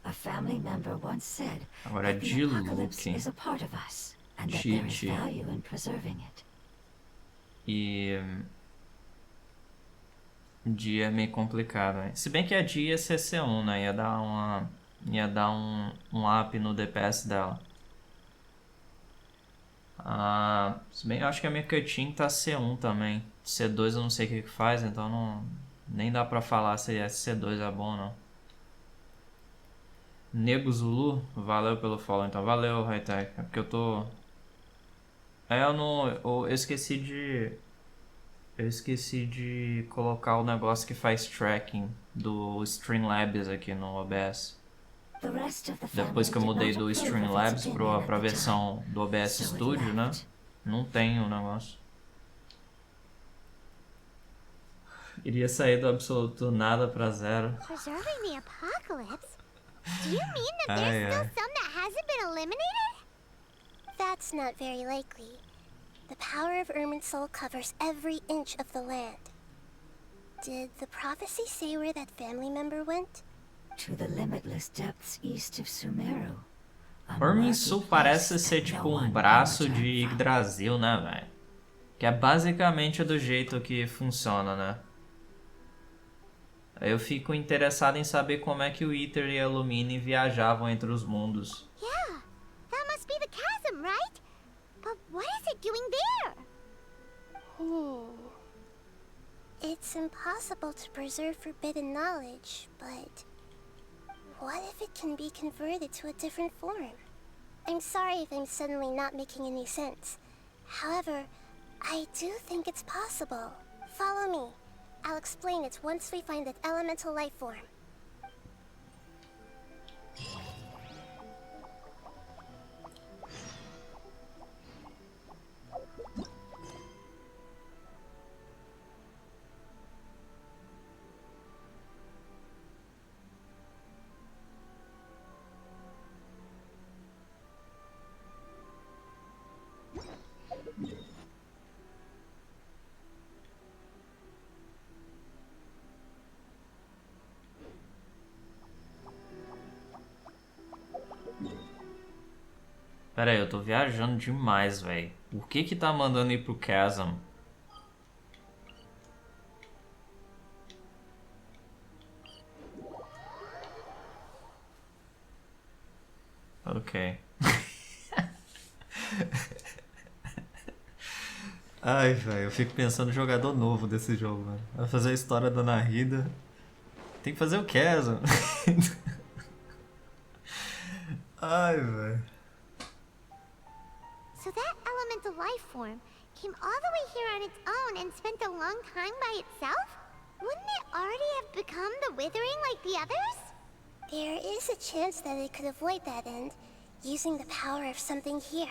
Speaker 4: A family member once said
Speaker 1: Agora
Speaker 4: that the
Speaker 1: de
Speaker 4: apocalypse
Speaker 1: look.
Speaker 4: is a part of us, and that there is
Speaker 1: Cheat.
Speaker 4: value in preserving it.
Speaker 1: E dia é meio complicado, né? Se bem que a dia ia ser C1, né? Ia dar um up no DPS dela. Se bem eu acho que a minha cutscene tá C1 também. C2 eu não sei o que faz, então não, nem dá pra falar se C2 é bom ou não. Nego Zulu, valeu pelo follow, então valeu, Hightech. É porque eu tô... eu esqueci de colocar o negócio que faz tracking do Streamlabs aqui no OBS.
Speaker 4: The rest of the family
Speaker 1: Depois que eu
Speaker 4: did
Speaker 1: mudei
Speaker 4: not
Speaker 1: do
Speaker 4: approve of its
Speaker 1: Streamlabs
Speaker 4: opinion at
Speaker 1: pra
Speaker 4: the
Speaker 1: versão
Speaker 4: time.
Speaker 1: do OBS
Speaker 4: So it
Speaker 1: Studio, né?
Speaker 4: left.
Speaker 1: Não tem o negócio. Iria sair do absoluto nada pra zero.
Speaker 6: Preserving the apocalypse? Do you mean that there's
Speaker 1: Ai, ai.
Speaker 6: still some that hasn't been eliminated?
Speaker 2: That's not very likely. The power of Irminsul covers every inch of the land. Did the prophecy say where that family member went?
Speaker 4: To the limitless depths east of Sumeru. A
Speaker 1: Irminsul
Speaker 4: murky
Speaker 1: parece
Speaker 4: place
Speaker 1: ser
Speaker 4: that
Speaker 1: tipo
Speaker 4: no
Speaker 1: um
Speaker 4: one
Speaker 1: braço
Speaker 4: can
Speaker 1: de
Speaker 4: return from.
Speaker 1: Yggdrasil, né, velho? Que é basicamente do jeito que funciona, né? Eu fico interessado em saber como é que o Ether e a Lumine viajavam entre os mundos.
Speaker 6: Yeah, that must be the chasm, right? But what is it doing there?
Speaker 2: It's impossible to preserve forbidden knowledge, but what if it can be converted to a different form? I'm sorry if I'm suddenly not making any sense. However, I do think it's possible. Follow me. I'll explain it once we find that elemental life form.
Speaker 1: Pera aí, eu tô viajando demais, velho. Por que tá mandando ir pro chasm? Ok. Ai, velho, eu fico pensando no jogador novo desse jogo, velho. Vai fazer a história da Nahida. Tem que fazer o chasm. Ai, velho.
Speaker 6: So that elemental life form came all the way here on its own and spent a long time by itself? Wouldn't it already have become the Withering like the others?
Speaker 2: There is a chance that it could avoid that end, using the power of something here.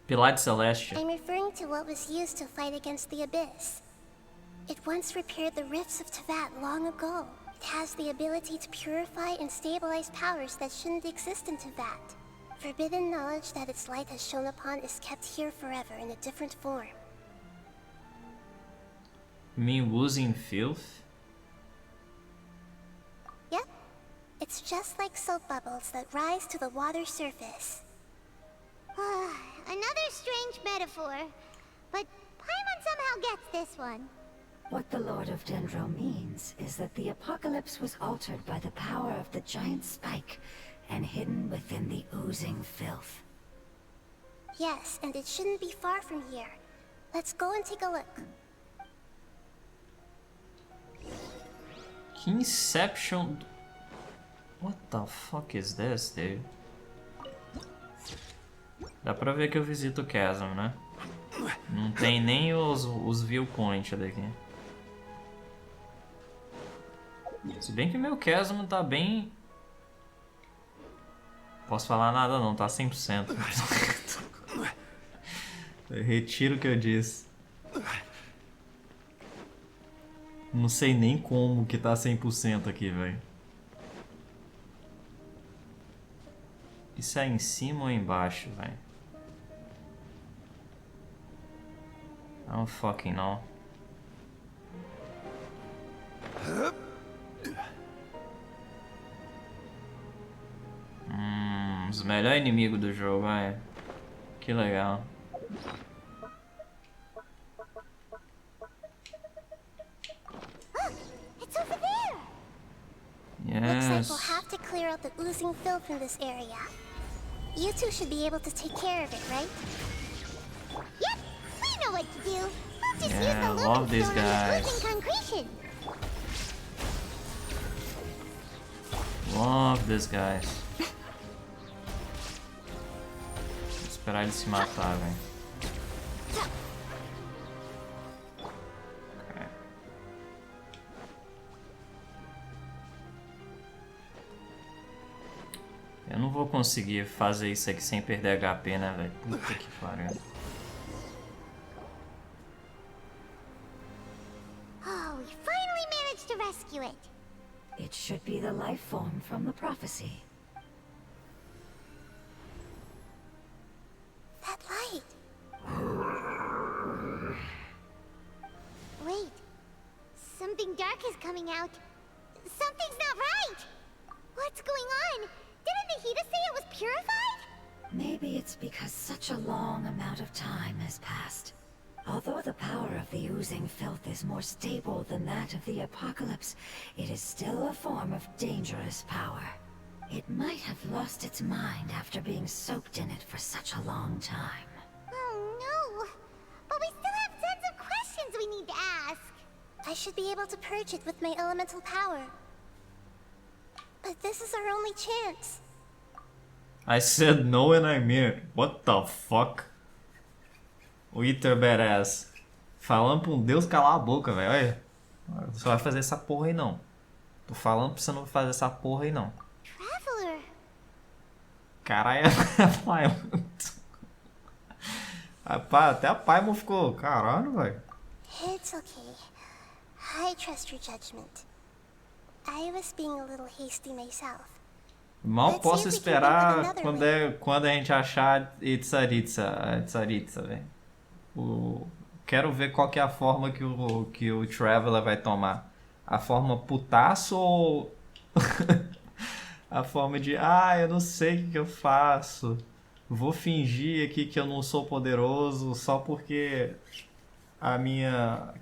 Speaker 1: Pilar de Celeste.
Speaker 2: I'm referring to what was used to fight against the Abyss. It once repaired the rifts of Tevat long ago. It has the ability to purify and stabilize powers that shouldn't exist in Tevat. Forbidden knowledge that its light has shone upon is kept here forever in a different form.
Speaker 1: You mean Oozing Filth?
Speaker 2: Yep. It's just like soap bubbles that rise to the water surface.
Speaker 6: Another strange metaphor. But Paimon somehow gets this one.
Speaker 4: What the Lord of Dendro means is that the apocalypse was altered by the power of the giant spike and hidden within the oozing filth.
Speaker 2: Yes, and it shouldn't be far from here. Let's go and take a look.
Speaker 1: Que Inception... What the fuck is this, dude? Dá pra ver que eu visito o chasm, né? Não tem nem os viewpoints daqui. Se bem que meu chasm tá bem... Posso falar nada não, tá 100%. Eu retiro o que eu disse. Não sei nem como que tá 100% aqui, velho. Isso é em cima ou embaixo, velho? I don't fucking know. Os melhores inimigos do jogo, velho. Que legal.
Speaker 6: It's over there!
Speaker 2: Looks like
Speaker 1: Yes.
Speaker 2: we'll have to clear out the oozing filth in this area. You two should be able to take care of it, right?
Speaker 6: Yep, we know what to do. We'll just use
Speaker 1: Yeah,
Speaker 6: the
Speaker 1: love these
Speaker 6: lumen stone on
Speaker 1: guys.
Speaker 6: the oozing concretion.
Speaker 1: Love this guys. Vou esperar ele se matar, velho. Ok. Eu não vou conseguir fazer isso aqui sem perder HP, né, velho? Puta que pariu.
Speaker 6: Oh, we finally managed to rescue it.
Speaker 4: It should be the life form from the prophecy.
Speaker 2: That light.
Speaker 6: Wait, something dark is coming out. Something's not right. What's going on? Didn't Nahida say it was purified?
Speaker 4: Maybe it's because such a long amount of time has passed. Although the power of the oozing filth is more stable than that of the apocalypse, it is still a form of dangerous power. It might have lost its mind after being soaked in it for such a long time.
Speaker 6: Oh no. But we still have tons of questions we need to ask.
Speaker 2: I should be able to purge it with my elemental power. But this is our only chance.
Speaker 1: I said no and I mean it. What the fuck? O Ether Badass. Falando pra um deus calar a boca, velho. Olha. Você vai fazer essa porra aí não. Tô falando pra você não fazer essa porra aí não.
Speaker 6: Traveler.
Speaker 1: Caralho, a Paimon. Até a Paimon ficou. Caralho, velho.
Speaker 2: It's okay. I trust your judgment. I was being a little hasty myself.
Speaker 1: Mal
Speaker 2: Let's
Speaker 1: posso
Speaker 2: see if we can
Speaker 1: esperar
Speaker 2: think of another
Speaker 1: quando a gente achar Itzaritza, velho. Quero ver qual que é a forma que o Traveler vai tomar. A forma putaço ou a forma de eu não sei o que eu faço. Vou fingir aqui que eu não sou poderoso só porque a minha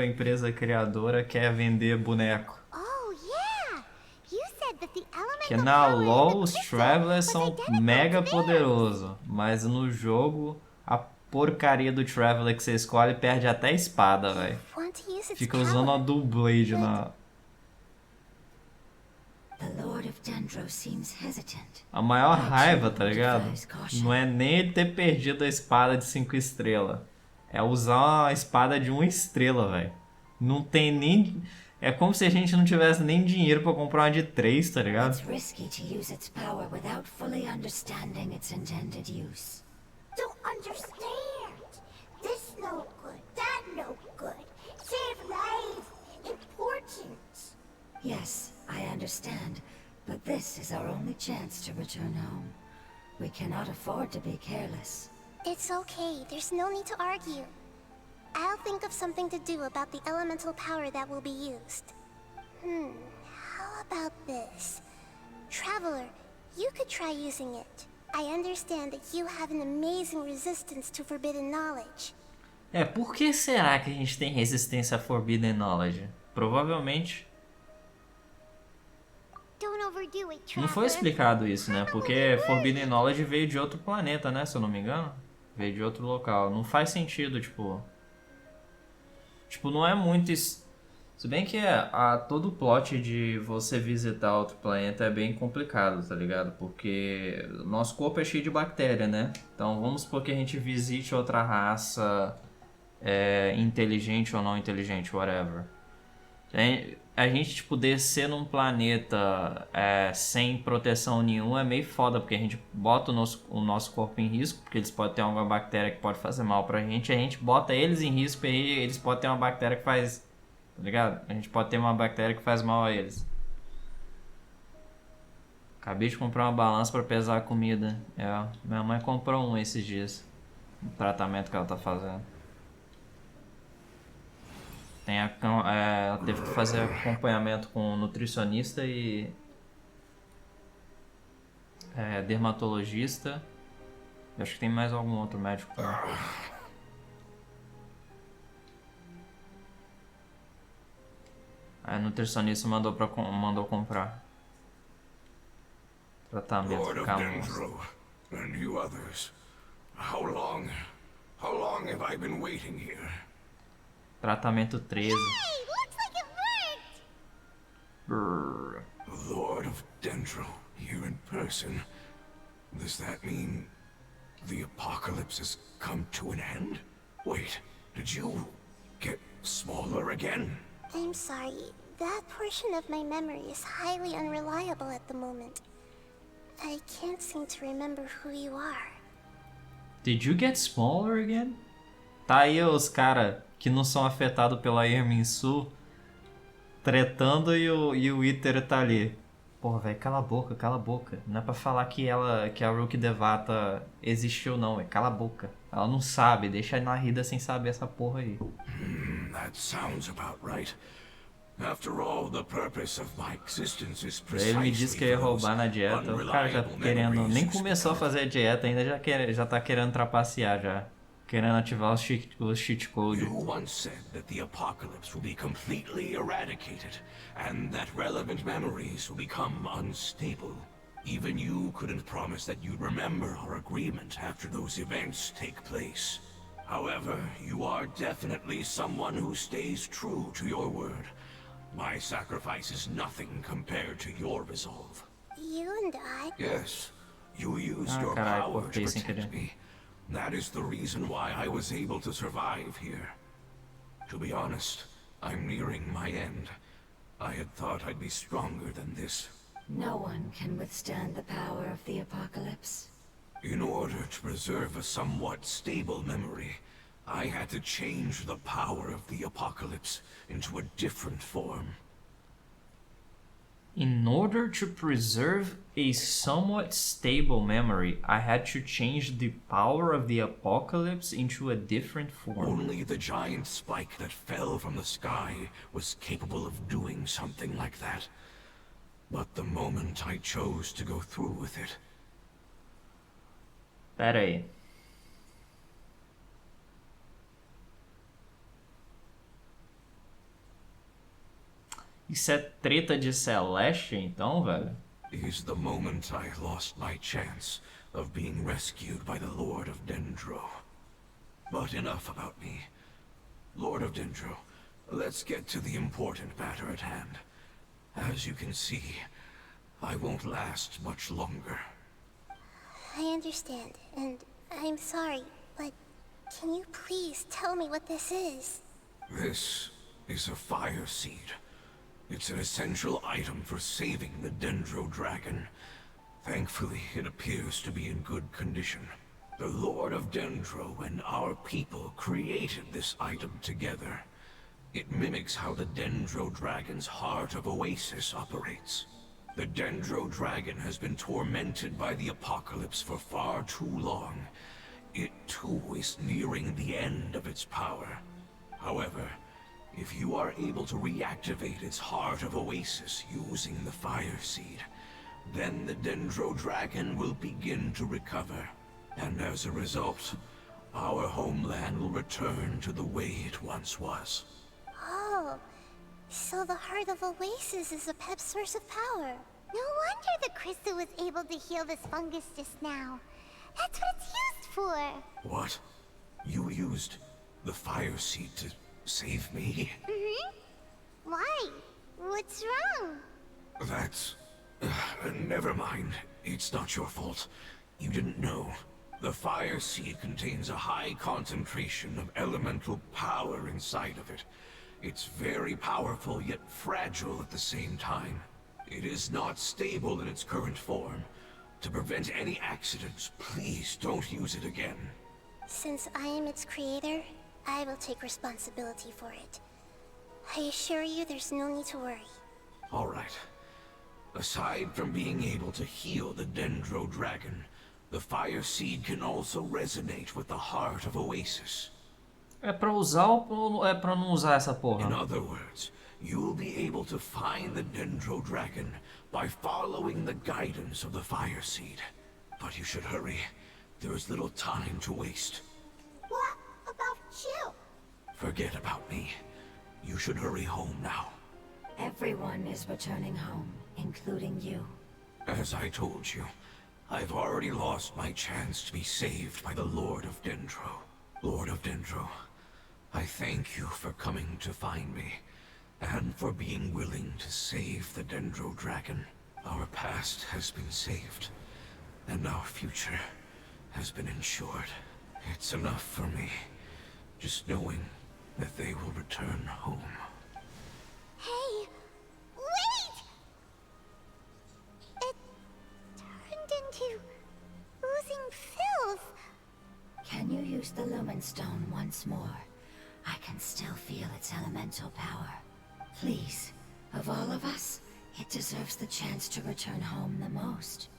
Speaker 1: empresa criadora quer vender boneco.
Speaker 6: Oh yeah. You said that the elemental
Speaker 1: Que na
Speaker 6: power in
Speaker 1: LoL
Speaker 6: the
Speaker 1: os
Speaker 6: crystal
Speaker 1: Travelers
Speaker 6: was
Speaker 1: são
Speaker 6: identical
Speaker 1: mega
Speaker 6: to theirs.
Speaker 1: poderosos, mas no jogo a porcaria do Traveler que você escolhe perde até a espada, velho.
Speaker 2: Want to use its
Speaker 1: Fica usando a
Speaker 2: power.
Speaker 1: Dual Blade na...
Speaker 4: The Lord of Dendro seems hesitant.
Speaker 1: A maior raiva, tá ligado? Não é nem ele ter perdido a espada de 5 estrelas. É usar uma espada de 1 estrela, velho. Não tem nem... É como se a gente não tivesse nem dinheiro pra comprar uma de 3, tá ligado?
Speaker 4: It's risky to use its power without fully understanding its intended use.
Speaker 6: Don't understand. This no good, that no good. Save lives. Important.
Speaker 4: Yes, I understand, but this is our only chance to return home. We cannot afford to be careless.
Speaker 2: It's okay. There's no need to argue. I'll think of something to do about the elemental power that will be used. How about this? Traveler, you could try using it. I understand that you have an amazing resistance to forbidden knowledge.
Speaker 1: Por que será que a gente tem resistência a Forbidden Knowledge? Provavelmente
Speaker 6: Don't overdo it,
Speaker 1: não foi
Speaker 6: Traveler.
Speaker 1: explicado isso, né? Porque Forbidden Knowledge veio de outro planeta, né? Se eu não me engano. Veio de outro local. Não faz sentido, tipo... Tipo, não é muito... Se bem que todo o plot de você visitar outro planeta é bem complicado, tá ligado? Porque o nosso corpo é cheio de bactéria, né? Então vamos supor que a gente visite outra raça inteligente ou não inteligente, whatever. A gente, tipo, descer num planeta sem proteção nenhuma é meio foda, porque a gente bota o nosso corpo em risco, porque eles podem ter alguma bactéria que pode fazer mal pra gente, a gente bota eles em risco e aí eles podem ter uma bactéria que faz... Tá ligado? A gente pode ter uma bactéria que faz mal a eles. Acabei de comprar uma balança pra pesar a comida. Minha mãe comprou um esses dias. O tratamento que ela tá fazendo. Ela teve que fazer acompanhamento com um nutricionista e dermatologista. Eu acho que tem mais algum outro médico também. A nutricionista mandou comprar. Tratamento
Speaker 8: Lord of
Speaker 1: calma.
Speaker 8: Dendro, and you others. How long have I been waiting here?
Speaker 1: Tratamento 13.
Speaker 6: Hey, looks like it worked!
Speaker 1: Brrr.
Speaker 8: Lord of Dendro, here in person. Does that mean the apocalypse has come to an end? Wait, did you get smaller again?
Speaker 2: I'm sorry. That portion of my memory is highly unreliable at the moment. I can't seem to remember who you are.
Speaker 1: Did you get smaller again? Tá aí os cara que não são afetados pela Irminsul tretando e o Iter tá ali. Porra, velho, cala a boca, cala a boca. Não é pra falar que a Rookie Devata existiu não, velho. Cala a boca. Ela não sabe, deixa a Nahida sem saber essa porra aí.
Speaker 8: That sounds about right. After all, the purpose of my existence is
Speaker 1: Ele me disse que ia
Speaker 8: precisely
Speaker 1: roubar na dieta. O cara já querendo. Nem começou a fazer a dieta ainda, já tá querendo trapacear já. Querendo ativar os cheat codes.
Speaker 8: You once said that the apocalypse will be completely eradicated, and that relevant memories will become unstable. Even you couldn't promise that you'd remember our agreement after those events take place. However, you are definitely someone who stays true to your word. My sacrifice is nothing compared to your resolve.
Speaker 2: You and I...
Speaker 8: Yes, you used your
Speaker 1: caralho,
Speaker 8: power to
Speaker 1: cortei sem
Speaker 8: protect
Speaker 1: querer.
Speaker 8: me. That is the reason why I was able to survive here. To be honest, I'm nearing my end. I had thought I'd be stronger than this.
Speaker 4: No one can withstand the power of the apocalypse.
Speaker 8: In order to preserve a somewhat stable memory, I had to change the power of the apocalypse into a different form.
Speaker 1: In order to preserve a somewhat stable memory, I had to change the power of the apocalypse into a different form.
Speaker 8: Only the giant spike that fell from the sky was capable of doing something like that. But the moment I chose to go through with it...
Speaker 1: Pera aí. Isso é treta de Celeste, então, velho?
Speaker 8: is the moment I lost my chance of being rescued by the Lord of Dendro. But enough about me. Lord of Dendro, let's get to the important matter at hand. As you can see, I won't last much longer.
Speaker 2: I understand, and I'm sorry, but can you please tell me what this is?
Speaker 8: This is a fire seed. It's an essential item for saving the Dendro Dragon. Thankfully, it appears to be in good condition. The Lord of Dendro and our people created this item together. It mimics how the Dendro Dragon's Heart of Oasis operates. The Dendro Dragon has been tormented by the apocalypse for far too long. It too is nearing the end of its power. However, if you are able to reactivate its Heart of Oasis using the Fire Seed, then the Dendro Dragon will begin to recover. And as a result, our homeland will return to the way it once was.
Speaker 2: Oh, so the heart of Oasis is a pep source of power.
Speaker 6: No wonder the crystal was able to heal this fungus just now. That's what it's used for.
Speaker 8: What? You used the fire seed to save me?
Speaker 6: Why? What's wrong?
Speaker 8: That's... never mind. It's not your fault. You didn't know. The fire seed contains a high concentration of elemental power inside of it. It's very powerful yet fragile at the same time. It is not stable in its current form. To prevent any accidents, please don't use it again.
Speaker 2: Since I am its creator, I will take responsibility for it. I assure you there's no need to worry.
Speaker 8: All right. Aside from being able to heal the Dendro Dragon, the fire seed can also resonate with the heart of Oasis.
Speaker 1: É pra usar ou é pra não usar essa
Speaker 8: In
Speaker 1: porra?
Speaker 8: other words, you'll be able to find the Dendro Dragon by following the guidance of the fire seed. But you should hurry. There is little time to waste.
Speaker 2: What about you?
Speaker 8: Forget about me. You should hurry home now.
Speaker 4: Everyone is returning home, including you.
Speaker 8: As I told you, I've already lost my chance to be saved by the Lord of Dendro. Lord of Dendro, I thank you for coming to find me, and for being willing to save the Dendro Dragon. Our past has been saved, and our future has been ensured. It's enough for me, just knowing that they will return home.
Speaker 6: Hey, wait! It turned into oozing filth.
Speaker 4: Can you use the Lumen Stone once more? I can still feel its elemental power. Please, of all of us, it deserves the chance to return home the most.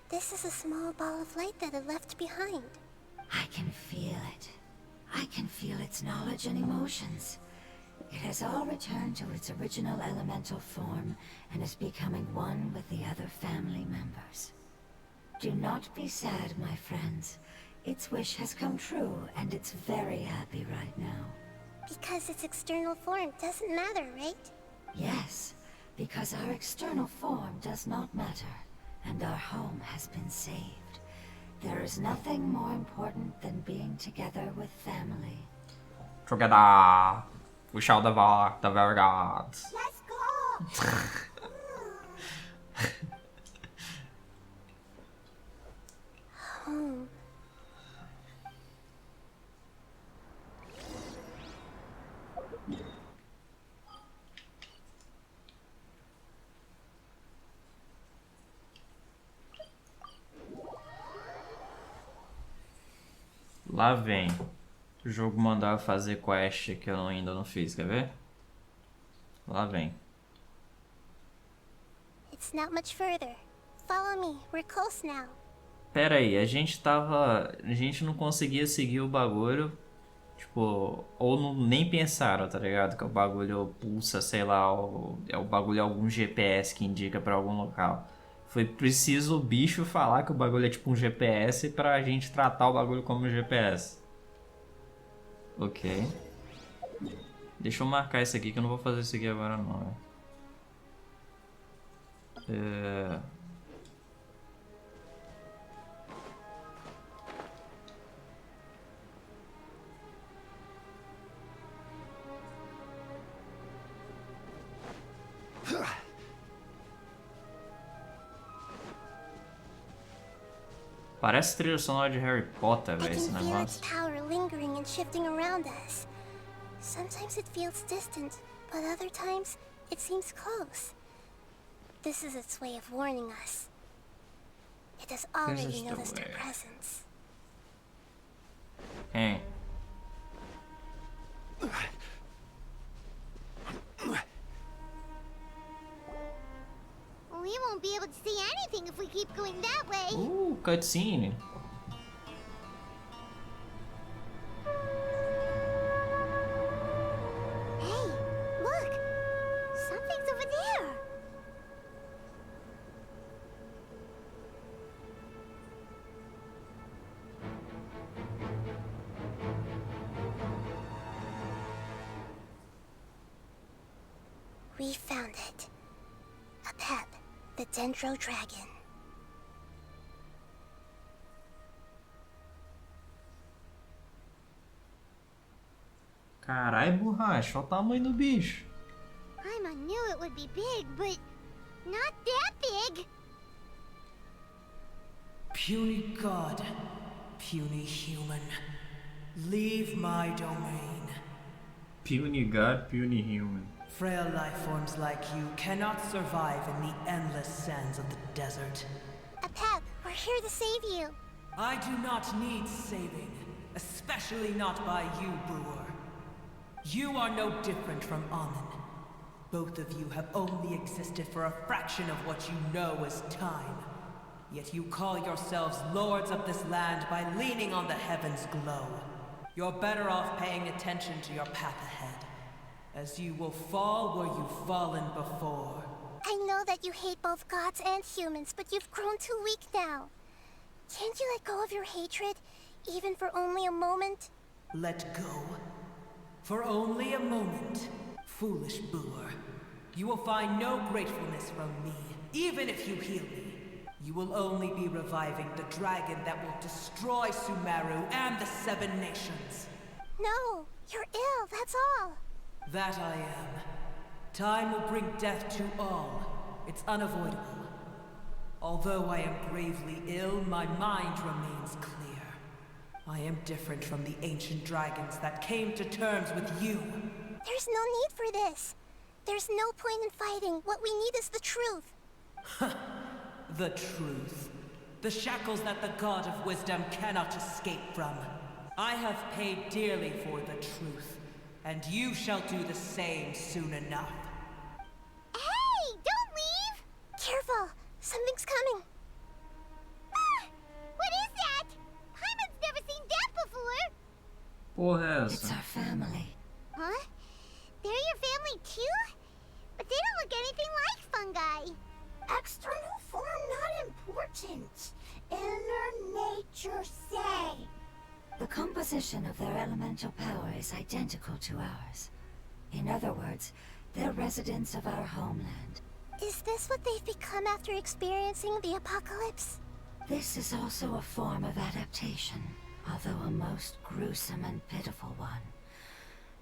Speaker 2: This is a small ball of light that it left behind.
Speaker 4: I can feel it. I can feel its knowledge and emotions. It has all returned to its original elemental form and is becoming one with the other family members. Do not be sad, my friends. Its wish has come true, and it's very happy right now.
Speaker 2: Because its external form doesn't matter, right?
Speaker 4: Yes, because our external form does not matter, and our home has been saved. There is nothing more important than being together with family.
Speaker 1: Together, we shall devour the very gods.
Speaker 2: Let's go! Home.
Speaker 1: Lá vem. O jogo mandava fazer quest que eu ainda não fiz, quer ver? Lá vem.
Speaker 2: It's not much further. Follow me. We're close now.
Speaker 1: Pera aí, a gente não conseguia seguir o bagulho, tipo, ou não, nem pensaram, tá ligado? Que o bagulho pulsa, sei lá, o bagulho é algum GPS que indica pra algum local. Foi preciso o bicho falar que o bagulho é tipo um GPS pra gente tratar o bagulho como GPS. Ok. Deixa eu marcar isso aqui que eu não vou fazer isso aqui agora não, Parece trilha sonora de Harry Potter,
Speaker 2: I
Speaker 1: velho, esse
Speaker 2: can feel its
Speaker 1: negócio.
Speaker 2: power lingering and shifting around us. Sometimes it feels distant, but other times it seems close. This is its way of warning us. It has already
Speaker 1: is the
Speaker 2: noticed our
Speaker 1: way.
Speaker 2: presence.
Speaker 1: Hein?
Speaker 6: We won't be able to see anything if we keep going that way.
Speaker 1: Cutscene.
Speaker 6: Hey, look!
Speaker 2: We found it. A pep, the Dendro Dragon.
Speaker 1: Carai, borracha, olha o tamanho do bicho.
Speaker 6: Paimon knew it would be big, but not that big.
Speaker 7: Puny god, puny human, leave my domain.
Speaker 1: Puny God, puny human.
Speaker 7: Frail life forms like you cannot survive in the endless sands of the desert.
Speaker 2: A pep, we're here to save you.
Speaker 7: I do not need saving, especially not by you, Brewer. You are no different from Amun. Both of you have only existed for a fraction of what you know as time. Yet you call yourselves lords of this land by leaning on the heavens' glow. You're better off paying attention to your path ahead, as you will fall where you've fallen before.
Speaker 2: I know that you hate both gods and humans, but you've grown too weak now. Can't you let go of your hatred, even for only a moment?
Speaker 7: Let go? For only a moment, foolish Brewer. You will find no gratefulness from me, even if you heal me. You will only be reviving the dragon that will destroy Sumeru and the Seven Nations.
Speaker 2: No, you're ill, that's all.
Speaker 7: That I am. Time will bring death to all. It's unavoidable. Although I am gravely ill, my mind remains clear. I am different from the ancient dragons that came to terms with you.
Speaker 2: There's no need for this. There's no point in fighting. What we need is the truth.
Speaker 7: The truth. The shackles that the God of wisdom cannot escape from. I have paid dearly for the truth, and you shall do the same soon enough.
Speaker 6: Hey, don't leave!
Speaker 2: Careful, something's coming.
Speaker 6: Ah, what is that? Paimon's never seen that before.
Speaker 1: Porra, é
Speaker 4: It's
Speaker 1: essa?
Speaker 4: our family.
Speaker 6: Huh? They're your family too? But they don't look anything like fungi.
Speaker 4: External form not important. Inner nature say. The composition of their elemental power is identical to ours. In other words, they're residents of our homeland.
Speaker 2: Is this what they've become after experiencing the apocalypse?
Speaker 4: This is also a form of adaptation, although a most gruesome and pitiful one.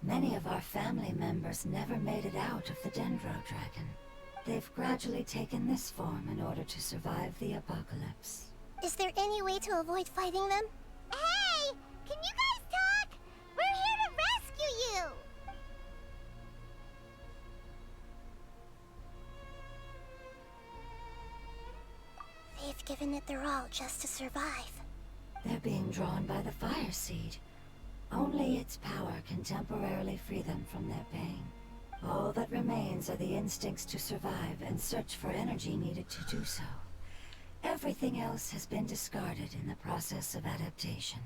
Speaker 4: Many of our family members never made it out of the Dendro Dragon. They've gradually taken this form in order to survive the apocalypse.
Speaker 2: Is there any way to avoid fighting them?
Speaker 6: Hey! Can you guys talk? We're here to rescue you!
Speaker 2: They've given it their all just to survive.
Speaker 4: They're being drawn by the fire seed. Only its power can temporarily free them from their pain. All that remains are the instincts to survive and search for energy needed to do so. Everything else has been discarded in the process of adaptation.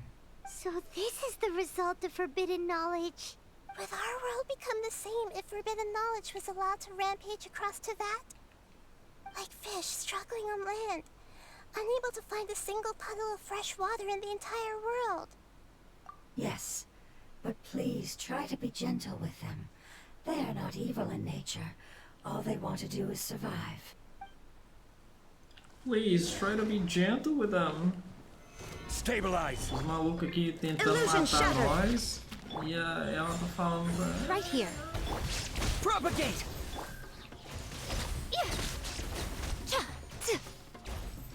Speaker 6: So this is the result of forbidden knowledge.
Speaker 2: Would our world become the same if forbidden knowledge was allowed to rampage across Teyvat? Like fish struggling on land, unable to find a single puddle of fresh water in the entire world.
Speaker 4: Yes, but please try to be gentle with them. They are not evil in nature. All they want to do is survive.
Speaker 1: Please, try to be gentle with them.
Speaker 3: Stabilize!
Speaker 1: Os malucos aqui tentando
Speaker 5: Illusion
Speaker 1: matar
Speaker 5: shattered.
Speaker 1: nós. E ela tá falando pra...
Speaker 5: Right here.
Speaker 7: Propagate!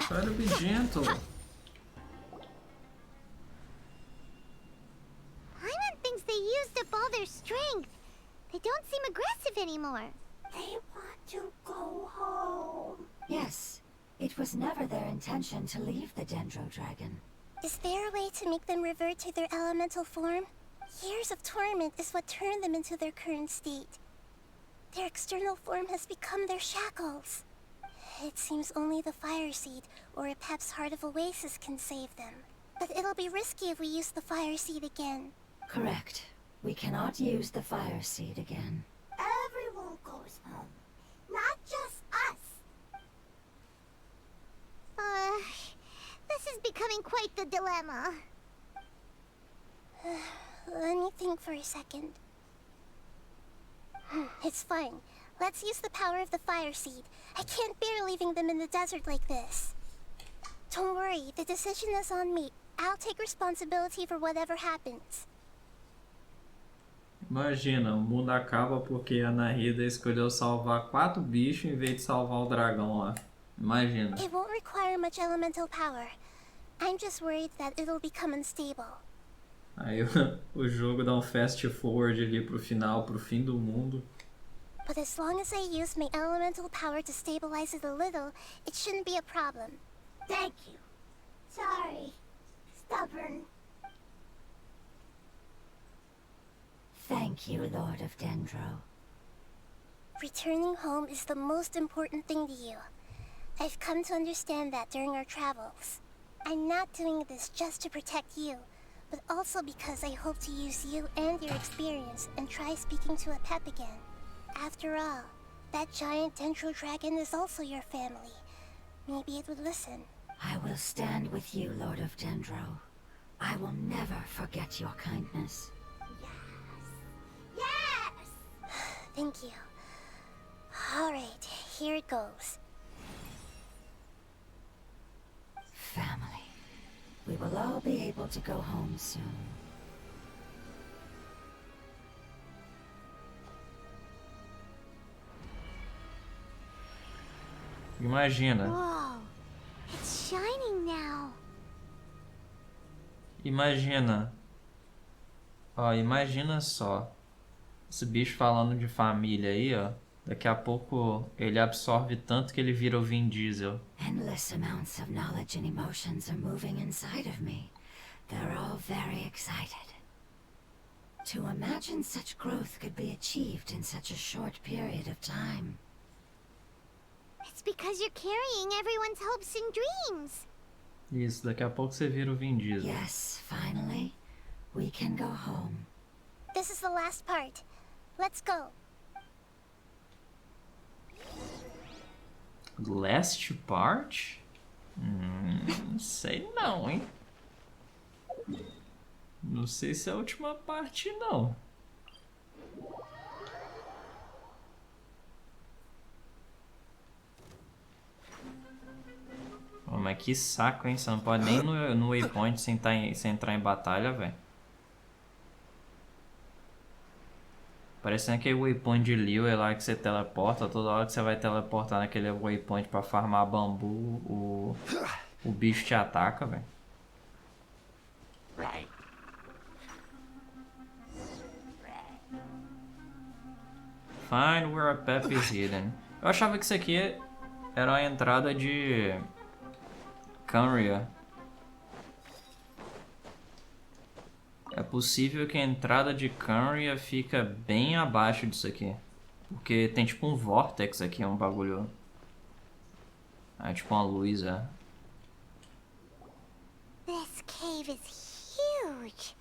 Speaker 1: Try to be gentle.
Speaker 6: Paimon thinks they used up all their strength. They don't seem aggressive anymore.
Speaker 4: They want to go home. Yes, it was never their intention to leave the Dendro Dragon.
Speaker 2: Is there a way to make them revert to their elemental form? Years of torment is what turned them into their current state. Their external form has become their shackles. It seems only the fire seed or a Pep's Heart of Oasis can save them. But it'll be risky if we use the fire seed again.
Speaker 4: Correct. We cannot use the fire seed again.
Speaker 2: Everyone goes home, not just us.
Speaker 6: This is becoming quite the dilemma.
Speaker 2: Let me think for a second. It's fine. Let's use the power of the fire seed. I can't bear leaving them in the desert like this. Don't worry, the decision is on me. I'll take responsibility for whatever happens.
Speaker 1: Imagina, o mundo acaba porque a Nahida escolheu salvar 4 bichos em vez de salvar o dragão lá. Imagina.
Speaker 2: It won't require much elemental power. I'm just worried that it'll become unstable.
Speaker 1: Aí o jogo dá um fast forward ali pro final, pro fim do mundo.
Speaker 2: But as long as I use my elemental power to stabilize it a little, it shouldn't be a problem.
Speaker 4: Thank you. Sorry. Stubborn. Thank you, Lord of Dendro.
Speaker 2: Returning home is the most important thing to you. I've come to understand that during our travels. I'm not doing this just to protect you, but also because I hope to use you and your experience and try speaking to a pep again. After all, that giant dendro dragon is also your family. Maybe it would listen.
Speaker 4: I will stand with you, Lord of Dendro. I will never forget your kindness.
Speaker 6: Yes!
Speaker 2: Thank you. Alright, here it goes.
Speaker 4: Family. We will all be able to go home soon.
Speaker 1: Imagina.
Speaker 6: Whoa, it's shining now.
Speaker 1: Imagina. Ó, imagina só. Esse bicho falando de família aí, ó. Daqui a pouco ele absorve tanto que ele vira o Vin Diesel.
Speaker 4: Endless amounts of knowledge and emotions are moving inside of me. They're all very excited. To imagine such growth could be achieved in such a short period of time.
Speaker 6: It's because you're carrying everyone's hopes and dreams.
Speaker 1: Isso, daqui a pouco você vira o Vin Diesel.
Speaker 4: Yes, finally, we can go home.
Speaker 2: This is the last part. Let's go.
Speaker 1: Last part? Sei não, hein? Não sei se é a última parte, não. Oh, mas que saco, hein? Você não pode nem no waypoint sem entrar em batalha, velho. Parecendo aquele waypoint de Liyue lá que você teleporta. Toda hora que você vai teleportar naquele waypoint pra farmar bambu, o bicho te ataca, velho. Find where a pep is hidden. Eu achava que isso aqui era a entrada de Canria. É possível que a entrada de Canria fica bem abaixo disso aqui. Porque tem tipo um vortex aqui, um bagulho. É tipo uma luz, é.
Speaker 6: This cave is huge.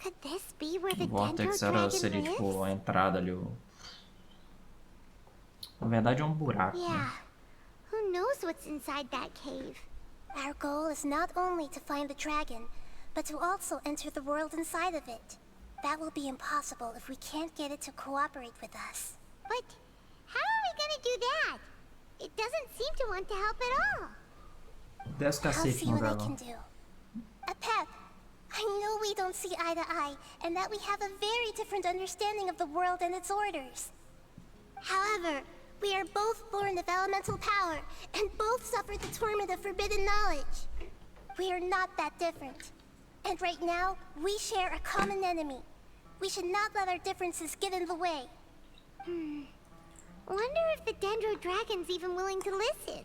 Speaker 6: Could this be where the
Speaker 1: O vortex
Speaker 6: dendro dragon
Speaker 1: seria
Speaker 6: lives?
Speaker 1: tipo a entrada ali. Na verdade é um buraco. Né?
Speaker 6: Yeah. Who knows what's inside that cave?
Speaker 2: Our goal is not only to find the dragon, but to also enter the world inside of it. That will be impossible if we can't get it to cooperate with us.
Speaker 6: But how are we gonna do that? It doesn't seem to want to help at all.
Speaker 1: Desce
Speaker 2: I'll
Speaker 1: cacete
Speaker 2: see
Speaker 1: no
Speaker 2: what I can
Speaker 1: dragão.
Speaker 2: do. Pep, I know we don't see eye to eye, and that we have a very different understanding of the world and its orders. However, we are both born of elemental power, and both suffer the torment of forbidden knowledge. We are not that different. And right now, we share a common enemy. We should not let our differences get in the way.
Speaker 6: Wonder if the dendro dragon's even willing to listen.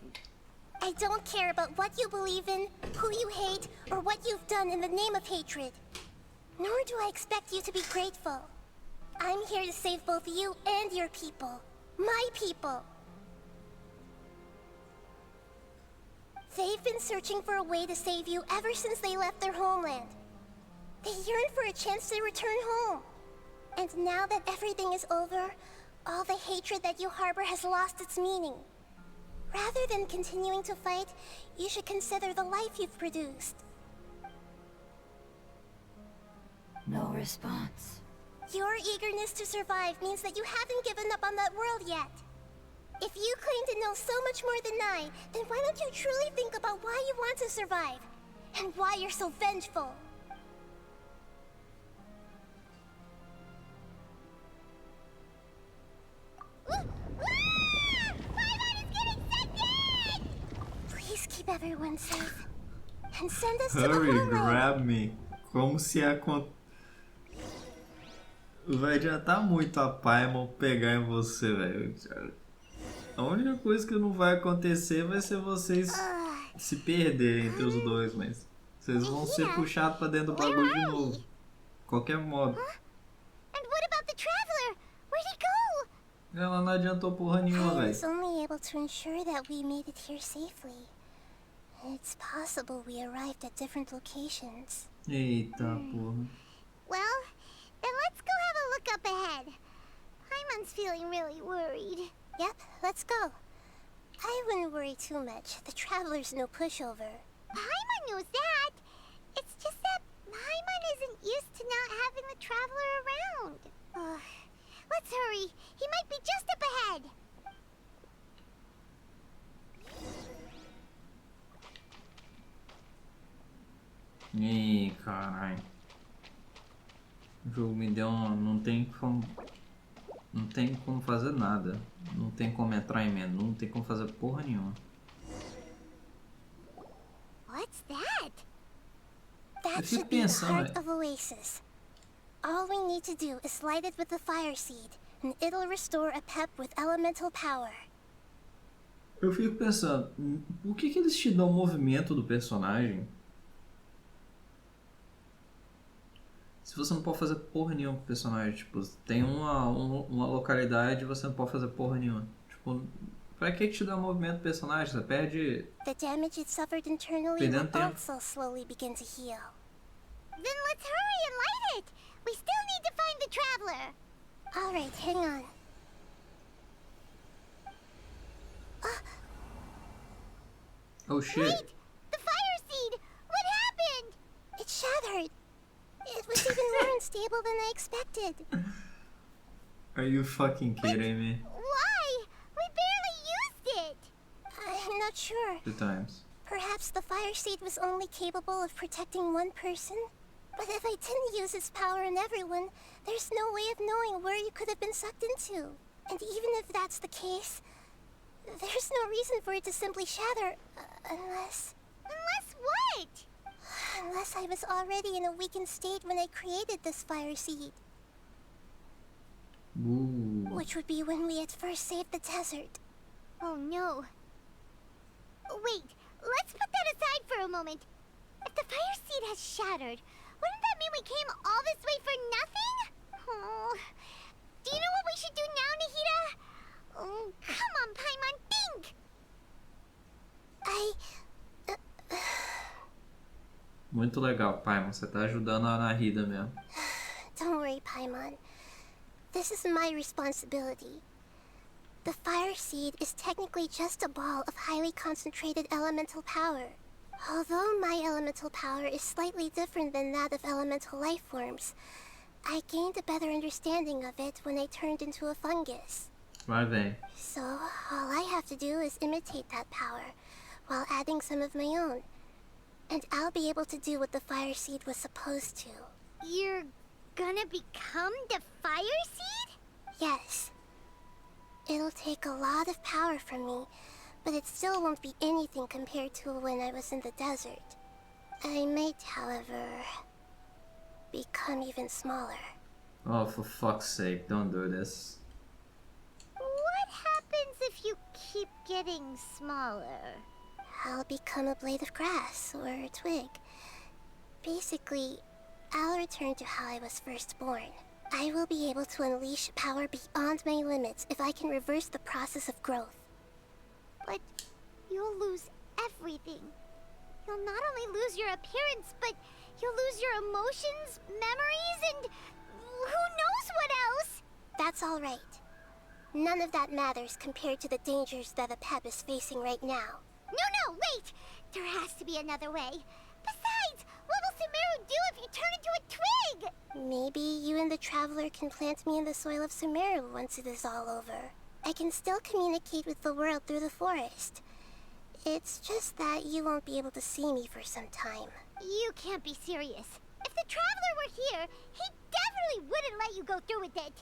Speaker 2: I don't care about what you believe in, who you hate, or what you've done in the name of hatred. Nor do I expect you to be grateful. I'm here to save both you and your people. My people. They've been searching for a way to save you ever since they left their homeland. They yearn for a chance to return home. And now that everything is over, all the hatred that you harbor has lost its meaning. Rather than continuing to fight, you should consider the life you've produced.
Speaker 4: No response.
Speaker 2: Your eagerness to survive means that you haven't given up on that world yet. If you claim to know so much more than I, then why don't you truly think about why you want to survive? And why you're so vengeful? Please keep everyone safe. And send us to the
Speaker 1: Hurry,
Speaker 2: homeland.
Speaker 1: grab me. Como se vai adiantar muito a Paimon pegar em você, velho. A única coisa que não vai acontecer vai ser vocês se perderem entre os dois, mas vocês vão ser puxados pra dentro do bagulho de novo. Qualquer modo.
Speaker 6: And what about the traveler? Where'd he go?
Speaker 1: Ela não adiantou porra nenhuma,
Speaker 2: I was
Speaker 1: velho.
Speaker 2: only able to ensure that we made it here safely. It's possible we arrived at different locations.
Speaker 1: Eita porra.
Speaker 6: Well, then let's go have a look up ahead. Paimon's feeling really worried.
Speaker 2: Yep, let's go. I wouldn't worry too much. The traveler's no pushover.
Speaker 6: Paimon knows that. It's just that Paimon isn't used to not having the traveler around. Let's hurry. He might be just up ahead.
Speaker 1: Ih, caralho. O jogo me deu uma... Não tem como fazer nada. Não tem como entrar em menu, não tem como fazer porra nenhuma.
Speaker 6: What's that?
Speaker 2: That
Speaker 1: Eu fico
Speaker 2: should be the
Speaker 1: pensando,
Speaker 2: heart of Oasis. All we need to do is light it with the fire seed, and it'll restore a pep with elemental power.
Speaker 1: Eu fico pensando, por que eles te dão o movimento do personagem se você não pode fazer porra nenhuma com o personagem? Tipo, tem uma localidade e você não pode fazer porra nenhuma. Tipo, pra que te dá o movimento do personagem? Você perde...
Speaker 2: The damage it suffered internally will
Speaker 1: Perdendo tempo.
Speaker 2: also slowly begin to heal.
Speaker 6: Then let's hurry and light it. We still need to find the traveler.
Speaker 2: Alright, hang on.
Speaker 1: Oh shit.
Speaker 6: Wait! The fire seed! What happened?
Speaker 2: It shattered. It was even more unstable than I expected.
Speaker 1: Are you fucking kidding me?
Speaker 6: Why? We barely used it.
Speaker 2: I'm not sure.
Speaker 1: 2 times.
Speaker 2: Perhaps the fire seed was only capable of protecting one person? But if I didn't use its power on everyone, there's no way of knowing where you could have been sucked into. And even if that's the case, there's no reason for it to simply shatter, unless...
Speaker 6: Unless what?
Speaker 2: Unless I was already in a weakened state when I created this fire seed.
Speaker 1: Ooh.
Speaker 2: Which would be when we had first saved the desert.
Speaker 6: Oh no. Wait, let's put that aside for a moment. If the fire seed has shattered, wouldn't that mean we came all this way for nothing? Oh. Do you know what we should do now, Nahida? Oh, come on, Paimon, think!
Speaker 1: Muito legal, Paimon. Você tá ajudando a Nahida mesmo.
Speaker 2: Don't worry, Paimon. This is my responsibility. The fire seed is technically just a ball of highly concentrated elemental power. Although my elemental power is slightly different than that of elemental life forms, I gained a better understanding of it when I turned into a fungus.
Speaker 1: Vai bem.
Speaker 2: So, all I have to do is imitate that power, while adding some of my own. And I'll be able to do what the fire seed was supposed to.
Speaker 6: You're gonna become the fire seed?
Speaker 2: Yes. It'll take a lot of power from me, but it still won't be anything compared to when I was in the desert. I might, however, become even smaller.
Speaker 1: Oh, for fuck's sake, don't do this.
Speaker 6: What happens if you keep getting smaller?
Speaker 2: I'll become a blade of grass or a twig. Basically, I'll return to how I was first born. I will be able to unleash power beyond my limits if I can reverse the process of growth.
Speaker 6: But you'll lose everything. You'll not only lose your appearance, but you'll lose your emotions, memories, and who knows what else?
Speaker 2: That's all right. None of that matters compared to the dangers that a Pep is facing right now.
Speaker 6: No, wait! There has to be another way. Besides, what will Sumeru do if you turn into a twig?
Speaker 2: Maybe you and the traveler can plant me in the soil of Sumeru once it is all over. I can still communicate with the world through the forest. It's just that you won't be able to see me for some time.
Speaker 6: You can't be serious. If the traveler were here, he definitely wouldn't let you go through with it.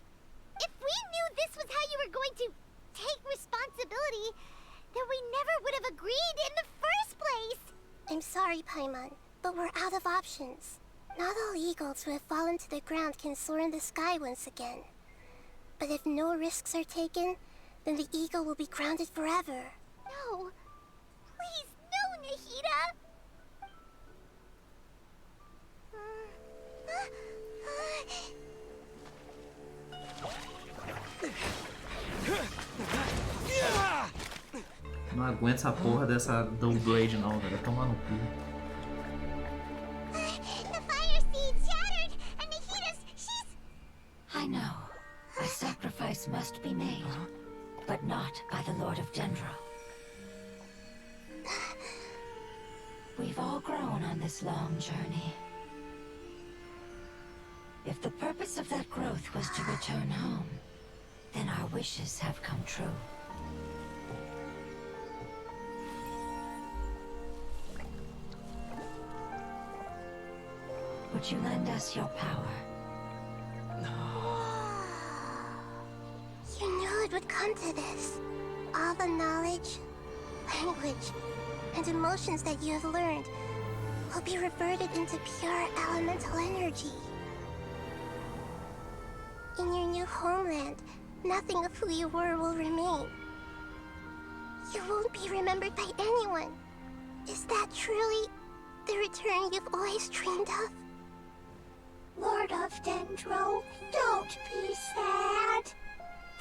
Speaker 6: If we knew this was how you were going to take responsibility, then we never would have agreed in the first place.
Speaker 2: I'm sorry, Paimon, but we're out of options. Not all eagles who have fallen to the ground can soar in the sky once again. But if no risks are taken, then the eagle will be grounded forever.
Speaker 6: No. Please, no, Nahida!
Speaker 1: Não aguento essa porra dessa Double Blade não, velho. Vai tomar no cu.
Speaker 6: The fire seed shattered, and Nahida's, she's...
Speaker 4: I know. A sacrifice must be made, but not by the Lord of Dendro. We've all grown on this long journey. If the purpose of that growth was to return home, then our wishes have come true. Would you lend us your power?
Speaker 2: You knew it would come to this. All the knowledge, language, and emotions that you have learned will be reverted into pure elemental energy. In your new homeland, nothing of who you were will remain. You won't be remembered by anyone. Is that truly the return you've always dreamed of?
Speaker 9: Lord of Dendro, don't be sad.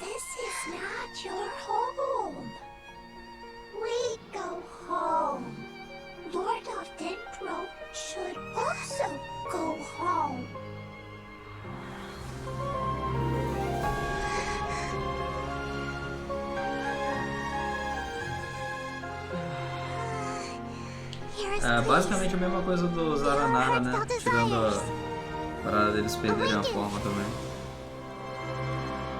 Speaker 9: This is not your home. We go home. Lord of Dendro should also go home.
Speaker 1: É basicamente a mesma coisa do Zaranara, né? Tirando a parada deles perderem a forma também.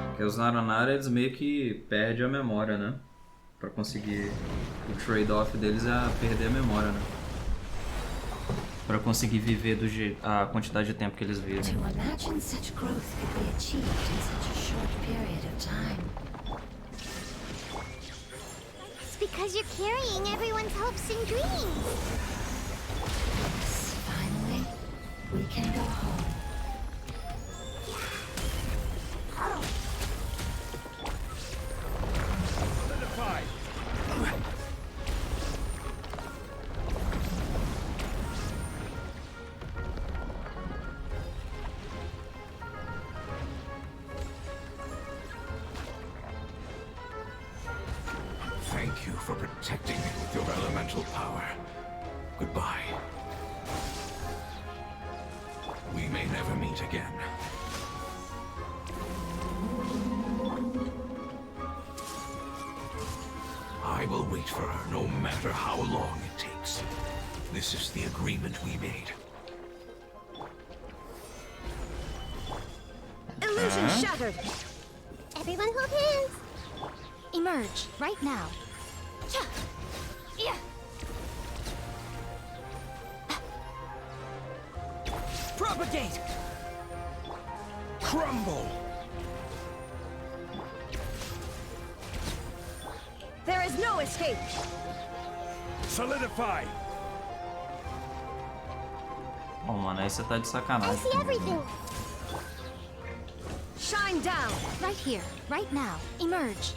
Speaker 1: Porque os Zaranara, eles meio que perdem a memória, né? Pra conseguir... O trade-off deles é perder a memória, né? Pra conseguir viver a quantidade de tempo que eles vivem.
Speaker 4: To imagine such growth could be achieved in such a short period of time.
Speaker 6: It's because you're carrying everyone's hopes and dreams.
Speaker 4: Yes, finally, we can go home.
Speaker 8: Thank you for protecting me with your elemental power. Goodbye. We may never meet again. I will wait for her no matter how long it takes. This is the agreement we made.
Speaker 5: Illusion shattered!
Speaker 2: Everyone hold hands.
Speaker 5: Emerge, right now.
Speaker 6: Yeah.
Speaker 7: Propagate!
Speaker 3: Crumble!
Speaker 5: There is no escape!
Speaker 3: Solidify!
Speaker 1: Bom, mano, aí você tá de
Speaker 2: I
Speaker 1: sacanagem.
Speaker 2: see everything.
Speaker 5: Shine down! Right here, right now. Emerge.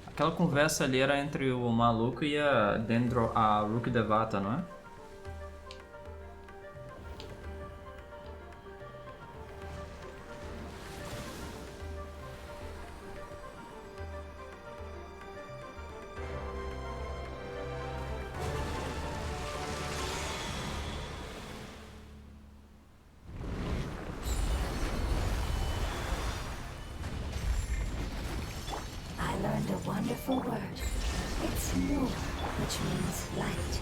Speaker 1: Aquela conversa ali era entre o maluco e a Rookie Devata, não é?
Speaker 4: I learned a wonderful beautiful word. It's nur, which means light.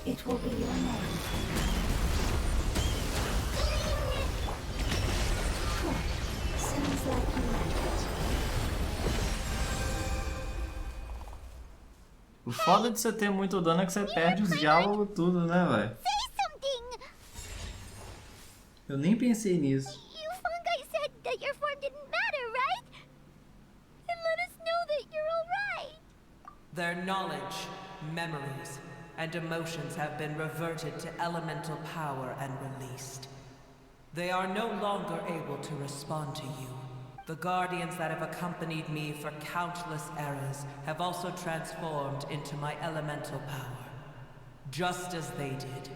Speaker 4: It will be your name from now. Good. Sounds like you like it.
Speaker 1: O foda de você ter muito dano é que você perde os diálogos tudo, né, velho?
Speaker 6: Say something!
Speaker 1: Eu nem pensei nisso.
Speaker 6: You fungi said that your form didn't matter, right? And let us know that you're alright.
Speaker 7: Their knowledge, memories, and emotions have been reverted to elemental power and released. They are no longer able to respond to you. The guardians that have accompanied me for countless eras have also transformed into my elemental power. Just as they did.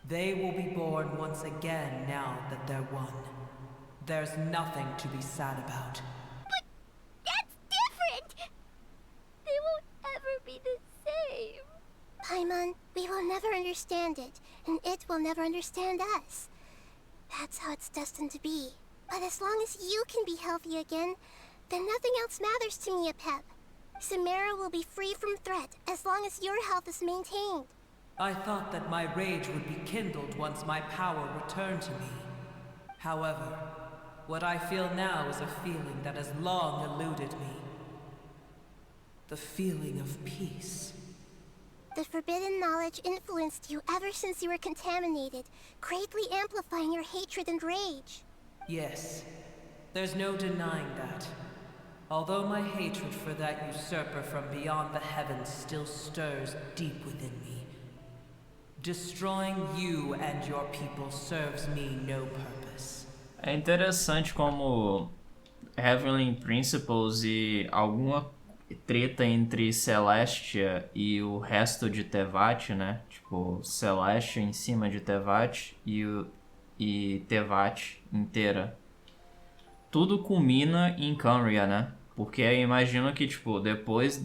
Speaker 7: They will be born once again now that they're one. There's nothing to be sad about.
Speaker 6: But that's different! They won't ever be the same. Paimon, we will never understand it, and it will never understand us. That's how it's destined to be. But as long as you can be healthy again, then nothing else matters to me, Apep. Samara will be free from threat as long as your health is maintained.
Speaker 7: I thought that my rage would be kindled once my power returned to me. However, what I feel now is a feeling that has long eluded me. The feeling of peace.
Speaker 6: The forbidden knowledge influenced you ever since you were contaminated, greatly amplifying your hatred and rage.
Speaker 7: Yes, there's no denying that. Although my hatred for that usurper from beyond the heavens still stirs deep within me, destroying you and your people serves me no purpose.
Speaker 1: É interessante como Heavenly Principles e alguma treta entre Celestia e o resto de Tevat, né? Tipo, Celestia em cima de Tevat e Tevat inteira. Tudo culmina em Canria, né? Porque eu imagino que, tipo, depois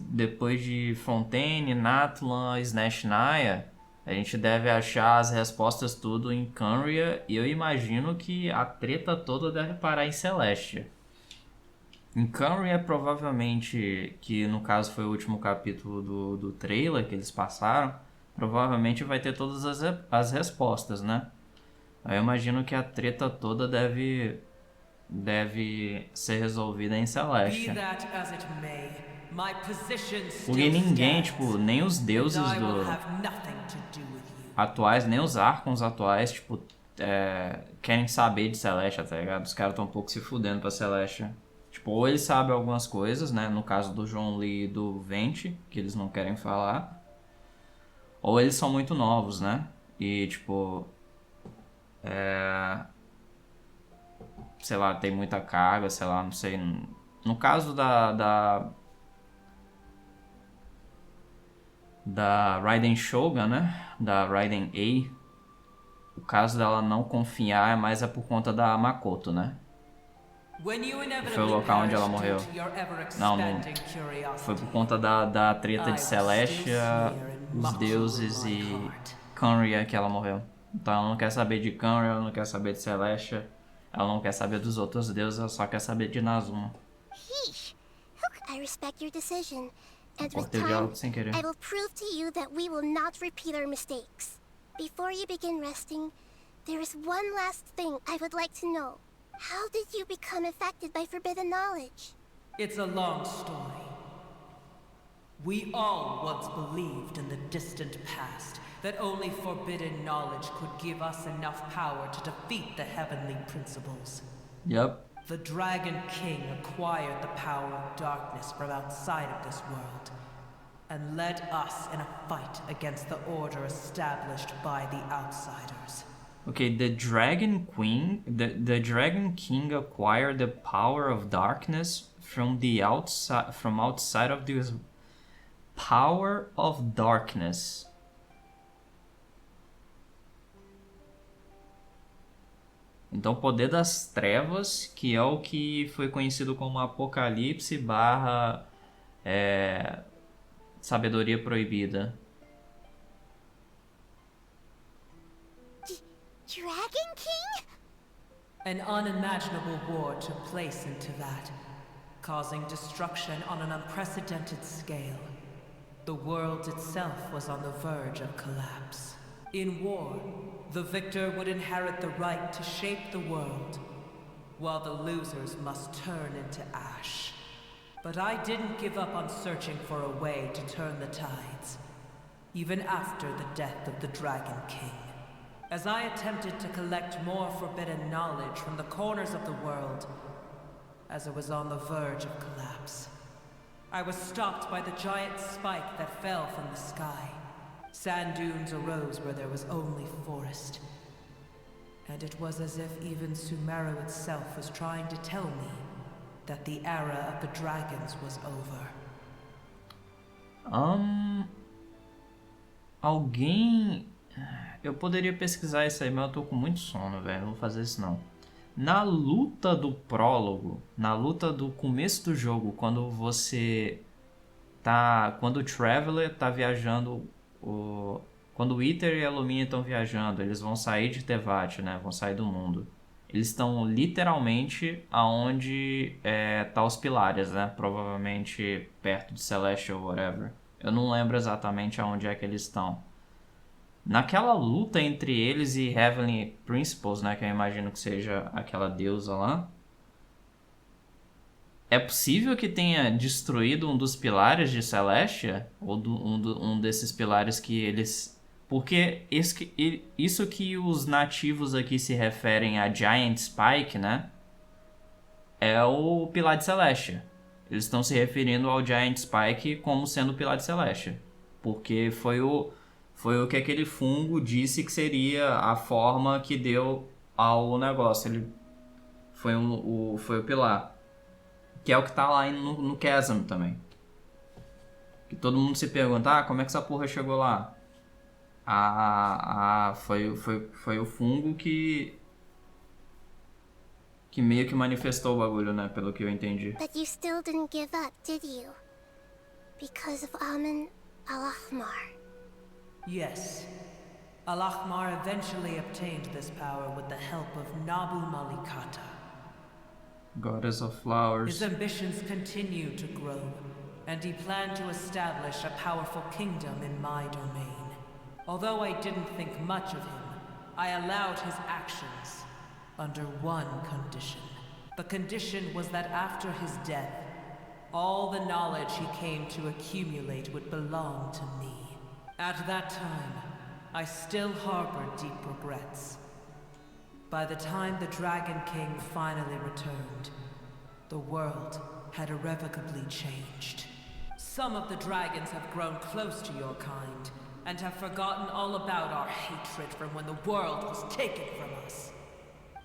Speaker 1: de Fontaine, Natlan, Snashnaya, a gente deve achar as respostas tudo em Canria, e eu imagino que a treta toda deve parar em Celestia. Em Canria, provavelmente, que no caso foi o último capítulo do trailer que eles passaram, provavelmente vai ter todas as respostas, né? Aí eu imagino que a treta toda deve ser resolvida em Celestia. Porque ninguém, tipo, nem os deuses atuais, nem os Archons atuais, tipo, querem saber de Celestia, tá ligado? Os caras tão um pouco se fudendo pra Celestia. Tipo, ou eles sabem algumas coisas, né? No caso do John Lee e do Venti, que eles não querem falar. Ou eles são muito novos, né? E, tipo... sei lá, tem muita carga, sei lá, não sei. No caso da Raiden Shogun, né? Da Raiden A, o caso dela não confiar é mais por conta da Makoto, né? Foi o local onde ela morreu. Não. Foi por conta da treta de Celestia, os deuses e Canria que ela morreu. Então ela não quer saber de Canria, ela não quer saber de Celestia, ela não quer saber dos outros deuses, ela só quer saber de Nazuma.
Speaker 6: I respect your decision, and with time, I will prove to you that we will not repeat our mistakes. Before you begin resting, there is one last thing I would like to know. How did you become affected by forbidden knowledge?
Speaker 7: It's a long story. We all once believed in the distant past that only forbidden knowledge could give us enough power to defeat the heavenly principles.
Speaker 1: Yep.
Speaker 7: The Dragon King acquired the power of darkness from outside of this world and led us in a fight against the order established by the outsiders.
Speaker 1: Okay, the Dragon King acquired the power of darkness from outside of this power of darkness. Então, o poder das trevas, que é o que foi conhecido como Apocalipse barra Sabedoria Proibida.
Speaker 6: Dragon King?
Speaker 7: An unimaginable war took place into that, causing destruction on an unprecedented scale. The world itself was on the verge of collapse. In war, the victor would inherit the right to shape the world, while the losers must turn into ash. But I didn't give up on searching for a way to turn the tides, even after the death of the Dragon King. As I attempted to collect more forbidden knowledge from the corners of the world, as it was on the verge of collapse, I was stopped by the giant spike that fell from the sky. Sand dunes arose where there was only forest. And it was as if even Sumeru itself was trying to tell me that the era of the dragons was over.
Speaker 1: Alguém... Eu poderia pesquisar isso aí, mas eu tô com muito sono, velho. Não vou fazer isso não. Na luta do prólogo, na luta do começo do jogo, quando você tá... Quando o Traveler tá viajando... Quando o Iter e a Lumina estão viajando, eles vão sair de Tevat, né? Vão sair do mundo. Eles estão literalmente aonde tá os pilares, né? Provavelmente perto de Celestial ou whatever. Eu não lembro exatamente aonde é que eles estão. Naquela luta entre eles e Heavenly Principles, né? Que eu imagino que seja aquela deusa lá. É possível que tenha destruído um dos pilares de Celestia? Ou um desses pilares que eles... Porque isso que os nativos aqui se referem a Giant Spike, né? É o pilar de Celestia. Eles estão se referindo ao Giant Spike como sendo o pilar de Celestia. Porque foi o que aquele fungo disse que seria a forma que deu ao negócio. Ele foi o pilar. Que é o que tá lá no Chasm também. Que todo mundo se pergunta, como é que essa porra chegou lá? Foi o fungo que meio que manifestou o bagulho, né? Pelo que eu entendi.
Speaker 2: But you still didn't give up, did you? Because of Amun Al-Ahmar.
Speaker 7: Yes. Al-Ahmar eventually obtained this power with the help of Nabu Malikata.
Speaker 1: Goddess of Flowers.
Speaker 7: His ambitions continue to grow, and he planned to establish a powerful kingdom in my domain. Although I didn't think much of him, I allowed his actions under one condition. The condition was that after his death, all the knowledge he came to accumulate would belong to me. At that time, I still harbored deep regrets. By the time the Dragon King finally returned, the world had irrevocably changed. Some of the dragons have grown close to your kind, and have forgotten all about our hatred from when the world was taken from us.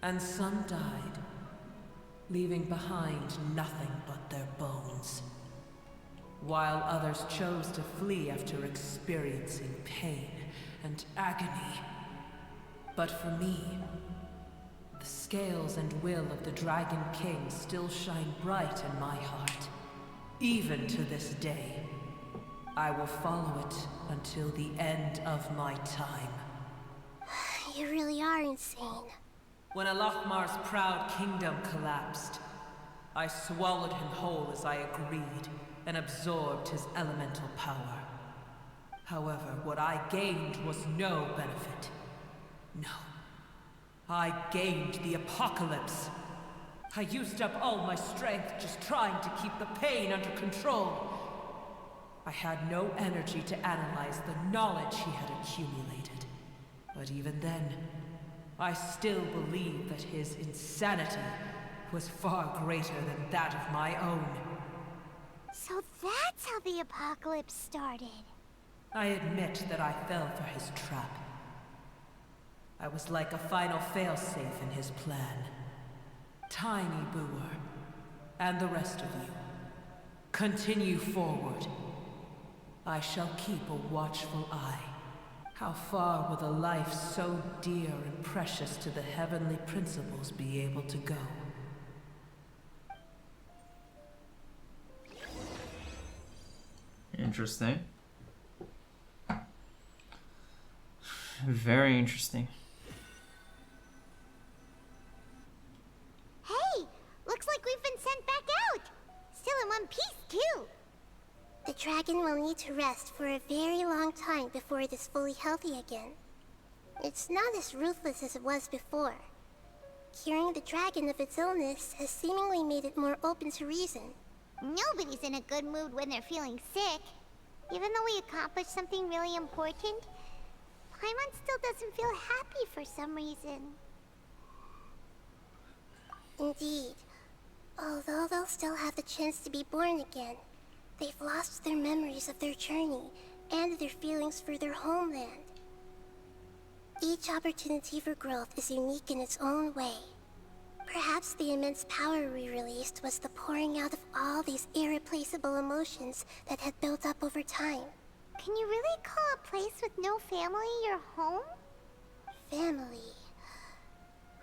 Speaker 7: And some died, leaving behind nothing but their bones. While others chose to flee after experiencing pain and agony. But for me, the scales and will of the Dragon King still shine bright in my heart. Even to this day, I will follow it until the end of my time.
Speaker 2: You really are insane.
Speaker 7: When Al-Ahmar's proud kingdom collapsed, I swallowed him whole as I agreed, and absorbed his elemental power. However, what I gained was no benefit. No. I gained the apocalypse. I used up all my strength just trying to keep the pain under control. I had no energy to analyze the knowledge he had accumulated. But even then, I still believed that his insanity was far greater than that of my own.
Speaker 6: So that's how the apocalypse started.
Speaker 7: I admit that I fell for his trap. I was like a final failsafe in his plan. Tiny Boer, and the rest of you, continue forward. I shall keep a watchful eye. How far will a life so dear and precious to the heavenly principles be able to go?
Speaker 1: Interesting. Very interesting.
Speaker 6: Hey! Looks like we've been sent back out!
Speaker 2: dragon will need to rest for a very long time before it is fully healthy again. It's not as ruthless as it was before. Curing the dragon of its illness has seemingly made it more open to reason.
Speaker 6: Nobody's in a good mood when they're feeling sick. Even though we accomplished something really important, Paimon still doesn't feel happy for some reason.
Speaker 2: Indeed. Although they'll still have the chance to be born again, they've lost their memories of their journey and their feelings for their homeland. Each opportunity for growth is unique in its own way. Perhaps the immense power we released was the pouring out of all these irreplaceable emotions that had built up over time.
Speaker 6: Can you really call a place with no family your home?
Speaker 2: Family.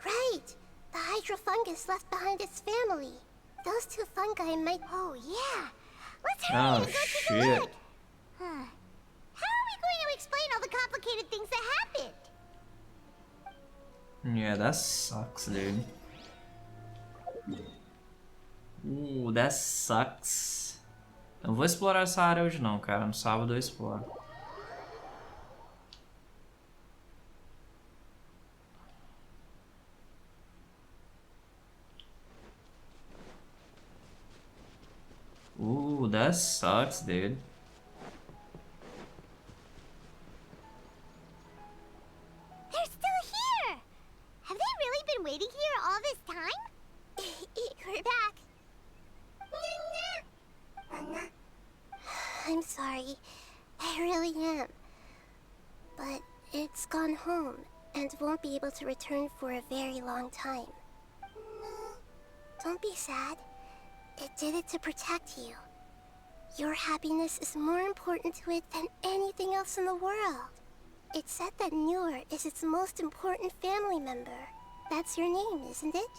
Speaker 2: Right! The hydrofungus left behind its family. Those two fungi might...
Speaker 6: Oh, yeah! Let's hurry and go take a look! Huh. How are we going to explain all the complicated things that happened?
Speaker 1: Yeah, that sucks, dude. That sucks. Eu vou explorar essa área hoje não, cara. No sábado eu exploro. That sucks, dude.
Speaker 6: They're still here! Have they really been waiting here all this time?
Speaker 2: We're back. I'm sorry. I really am. But it's gone home and won't be able to return for a very long time. Don't be sad. It did it to protect you. Your happiness is more important to it than anything else in the world. It's said that Noor is its most important family member. That's your name, isn't it?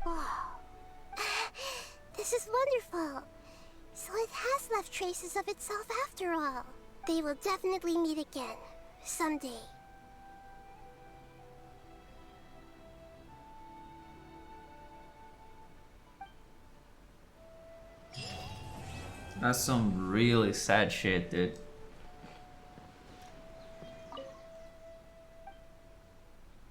Speaker 2: Oh. This is wonderful. So it has left traces of itself after all. They will definitely meet again. Someday.
Speaker 1: That's some really sad shit, dude.